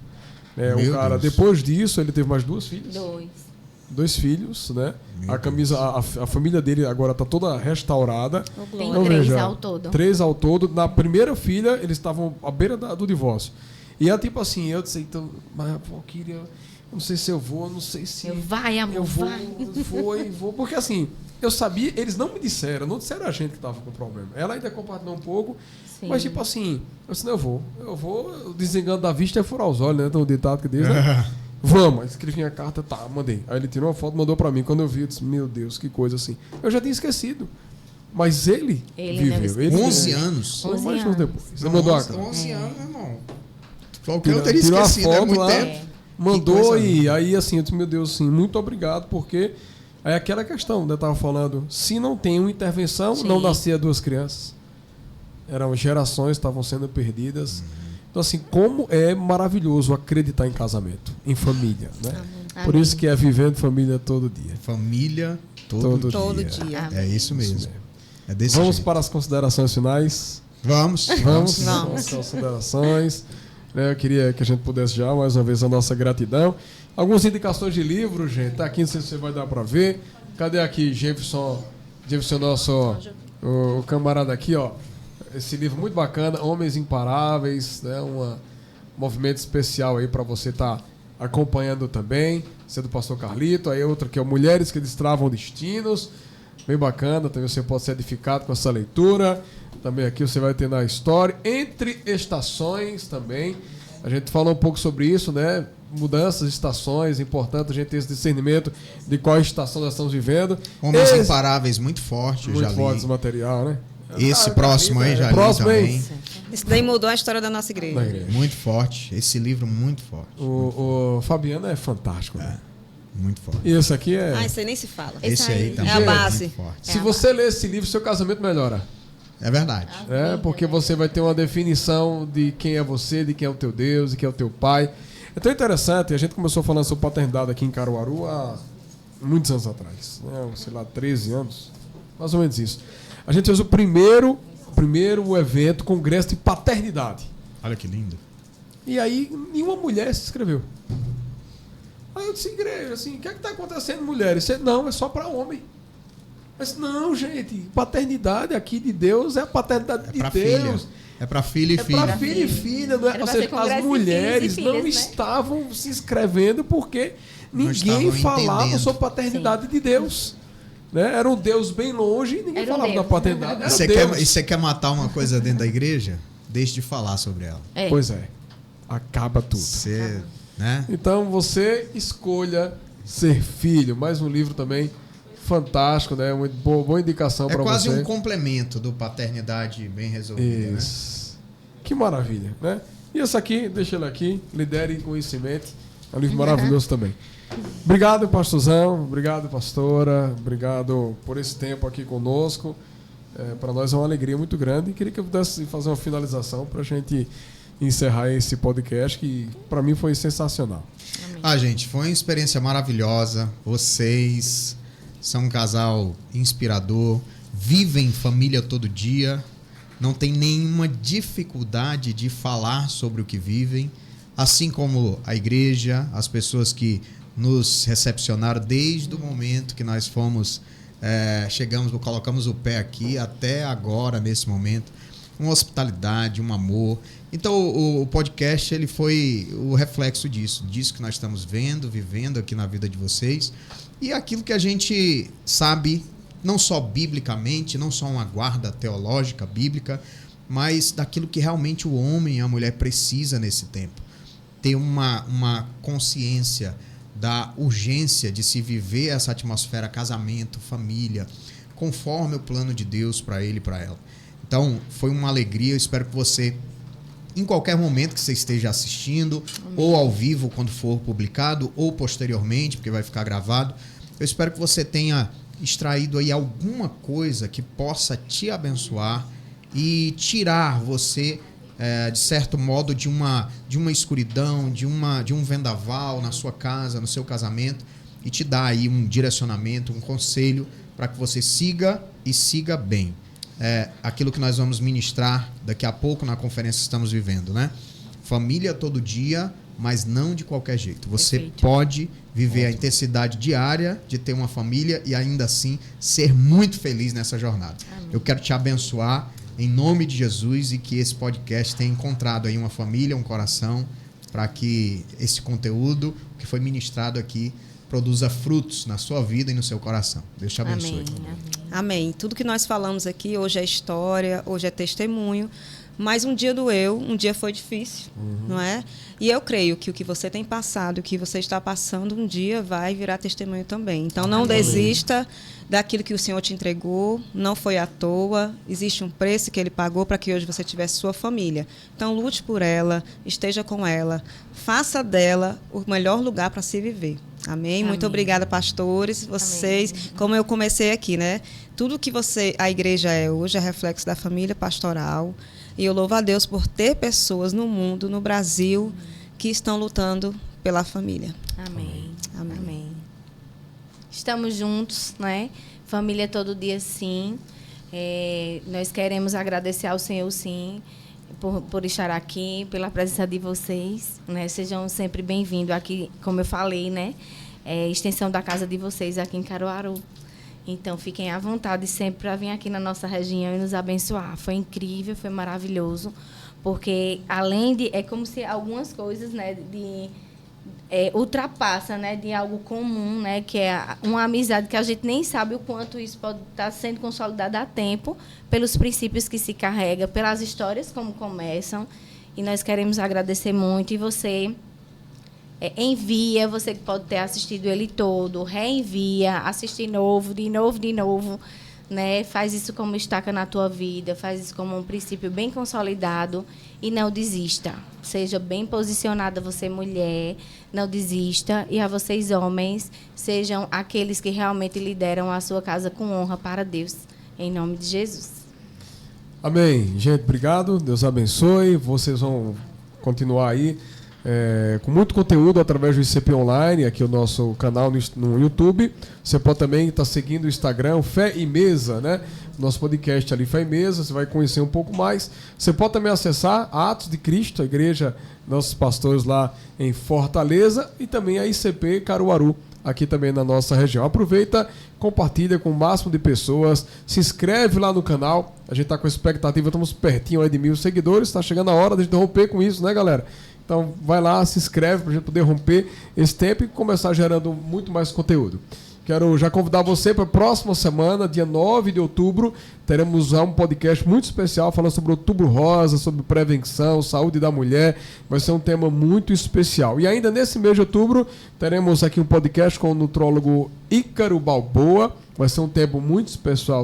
O cara, depois disso, ele teve mais 2 filhas. 2 filhos, né? A família dele agora está toda restaurada. Tem 3 ao todo. 3 ao todo. Na primeira filha, eles estavam à beira do divórcio. E é tipo assim, eu disse, então, mas pô, queria, não sei se eu vou, não sei se... Vai, amor, eu vou. Porque assim, eu sabia, eles não me disseram, não disseram a gente que estava com problema. Ela ainda compartilhou um pouco, mas tipo assim, eu disse, não, eu vou, o desengano da vista é furar os olhos, né? Tem um ditado que diz, né? Vamos, escrevi a carta, tá, mandei. Aí ele tirou uma foto, mandou pra mim. Quando eu vi, eu disse, meu Deus, que coisa assim. Eu já tinha esquecido. Mas ele viveu. 11 anos. 11 anos depois. Você mandou a carta. 11 anos, irmão. Qualquer eu teria esquecido, a foto, muito lá, tempo. Mandou e aí assim, eu disse, meu Deus, assim, muito obrigado, porque é aquela questão, né, eu tava falando, se não tem uma intervenção, não nascia 2 crianças. Eram gerações, estavam sendo perdidas. Então, assim, como é maravilhoso acreditar em casamento, em família, né? Amém. Por isso que é vivendo família todo dia. Família todo dia. É isso mesmo. É desse Vamos jeito. para as considerações finais? Vamos. As considerações. Eu queria que a gente pudesse já, mais uma vez, a nossa gratidão. Algumas indicações de livro, gente. Tá aqui, não sei se você vai dar para ver. Cadê aqui, Jefferson, nosso o camarada aqui, ó. Esse livro muito bacana, Homens Imparáveis, né? Um movimento especial aí para você estar acompanhando também. Esse é do pastor Carlito. Aí outro que é Mulheres que Destravam Destinos. Bem bacana, também você pode ser edificado com essa leitura. Também aqui você vai ter na história. Entre Estações também. A gente falou um pouco sobre isso, né? Mudanças, estações, importante a gente ter esse discernimento de qual estação nós estamos vivendo. Homens Imparáveis, muito forte, eu já li. Muito forte esse material, né? Esse próximo aí já li também. Isso daí mudou a história da nossa igreja. Muito forte. Esse livro muito forte. O Fabiano é fantástico, né? Muito forte. E esse aqui é... Isso aí nem se fala. Esse aí também é a base. Muito forte. Se você ler esse livro, seu casamento melhora. É verdade. Porque você vai ter uma definição de quem é você, de quem é o teu Deus, de quem é o teu pai. É tão interessante, a gente começou falando sobre paternidade aqui em Caruaru há muitos anos atrás, né? Sei lá, 13 anos, mais ou menos isso. A gente fez o primeiro evento, congresso de paternidade. Olha que lindo. E aí, nenhuma mulher se inscreveu. Aí eu disse, igreja, assim, o que é que está acontecendo, mulheres? Não, é só para homem. Mas não, gente, paternidade aqui de Deus é a paternidade de Deus. É para filho e filha. É para filho e filha, não é? Ou seja, as mulheres não estavam se inscrevendo porque ninguém falava sobre paternidade de Deus. né? Era um Deus bem longe e ninguém falava da paternidade. Era Deus. E você quer matar uma coisa dentro da igreja? Deixe de falar sobre ela. Pois é. Acaba tudo. Você, né? Então você escolha ser filho. Mais um livro também fantástico, né? Uma boa indicação para você. É quase um complemento do Paternidade Bem Resolvida. Isso. Né? Que maravilha, né? E esse aqui, deixa ele aqui, Lidere Conhecimento. É um livro maravilhoso também. Obrigado, pastorzão. Obrigado, pastora. Obrigado por esse tempo aqui conosco. Para nós é uma alegria muito grande. E queria que eu pudesse fazer uma finalização para a gente encerrar esse podcast, que para mim foi sensacional. Amém. Gente, foi uma experiência maravilhosa. Vocês são um casal inspirador, vivem família todo dia, não tem nenhuma dificuldade de falar sobre o que vivem, assim como a igreja, as pessoas que nos recepcionaram desde o momento que nós fomos, colocamos o pé aqui até agora, nesse momento, uma hospitalidade, um amor. Então o podcast ele foi o reflexo disso que nós estamos vivendo aqui na vida de vocês, e aquilo que a gente sabe, não só biblicamente, não só uma guarda teológica bíblica, mas daquilo que realmente o homem e a mulher precisa nesse tempo. Ter uma consciência da urgência de se viver essa atmosfera casamento, família, conforme o plano de Deus para ele e para ela. Então, foi uma alegria. Eu espero que você, em qualquer momento que você esteja assistindo, ou ao vivo quando for publicado, ou posteriormente, porque vai ficar gravado, eu espero que você tenha extraído aí alguma coisa que possa te abençoar e tirar você, de certo modo, de uma escuridão, de um vendaval na sua casa, no seu casamento, e te dar aí um direcionamento, um conselho para que você siga e siga bem. Aquilo que nós vamos ministrar daqui a pouco na conferência que estamos vivendo, né? Família todo dia, mas não de qualquer jeito. Você pode viver a intensidade diária de ter uma família e ainda assim ser muito feliz nessa jornada. Amém. Eu quero te abençoar em nome de Jesus e que esse podcast tenha encontrado aí uma família, um coração, para que esse conteúdo que foi ministrado aqui produza frutos na sua vida e no seu coração. Deus te abençoe. Amém. Amém. Tudo que nós falamos aqui hoje é história, hoje é testemunho, mas um dia doeu, um dia foi difícil, não é? E eu creio que o que você tem passado, o que você está passando, um dia vai virar testemunho também. Então não desista daquilo que o Senhor te entregou, não foi à toa, existe um preço que Ele pagou para que hoje você tivesse sua família. Então lute por ela, esteja com ela, faça dela o melhor lugar para se viver. Amém? Muito obrigada, pastores. Vocês, como eu comecei aqui, né? Tudo que a igreja é hoje é reflexo da família pastoral. E eu louvo a Deus por ter pessoas no mundo, no Brasil, que estão lutando pela família. Amém. Amém. Amém. Estamos juntos, né? Família todo dia, sim. Nós queremos agradecer ao Senhor, sim, por estar aqui, pela presença de vocês, né? Sejam sempre bem-vindos aqui, como eu falei, né? Extensão da casa de vocês aqui em Caruaru. Então, fiquem à vontade sempre para vir aqui na nossa região e nos abençoar. Foi incrível, foi maravilhoso, porque além de... É como se algumas coisas, né, ultrapassa, né, de algo comum, né, que é uma amizade que a gente nem sabe o quanto isso pode estar sendo consolidado a tempo, pelos princípios que se carrega, pelas histórias como começam. E nós queremos agradecer muito. E você... envia, você que pode ter assistido ele todo, reenvia, assiste de novo, né? Faz isso como estaca na tua vida, faz isso como um princípio bem consolidado e não desista. Seja bem posicionada, você mulher, não desista. E a vocês homens, sejam aqueles que realmente lideram a sua casa com honra para Deus, em nome de Jesus. Amém. Gente, obrigado, Deus abençoe. Vocês vão continuar aí com muito conteúdo através do ICP Online, aqui o nosso canal no YouTube. Você pode também estar seguindo o Instagram, Fé e Mesa, né? Nosso podcast ali, Fé e Mesa, você vai conhecer um pouco mais. Você pode também acessar a Atos de Cristo, a igreja, nossos pastores lá em Fortaleza, e também a ICP Caruaru, aqui também na nossa região. Aproveita, compartilha com o máximo de pessoas, se inscreve lá no canal. A gente está com expectativa, estamos pertinho aí de 1000 seguidores, está chegando a hora de a gente romper com isso, né, galera? Então vai lá, se inscreve para a gente poder romper esse tempo e começar gerando muito mais conteúdo. quero já convidar você para a próxima semana, dia 9 de outubro, teremos um podcast muito especial falando sobre o Outubro Rosa, sobre prevenção, saúde da mulher. Vai ser um tema muito especial. E ainda nesse mês de outubro, teremos aqui um podcast com o nutrólogo Ícaro Balboa. Vai ser um tempo muito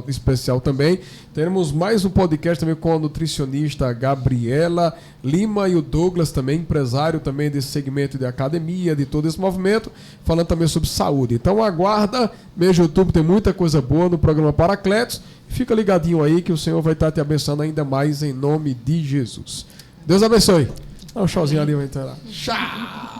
especial também. Teremos mais um podcast também com a nutricionista Gabriela Lima e o Douglas também, empresário também desse segmento de academia, de todo esse movimento, falando também sobre saúde. Então aguarda, mês de outubro tem muita coisa boa no programa Paracletos. Fica ligadinho aí que o Senhor vai estar te abençoando ainda mais em nome de Jesus. Deus abençoe. Dá um tchauzinho ali, vai entrar lá. Tchau!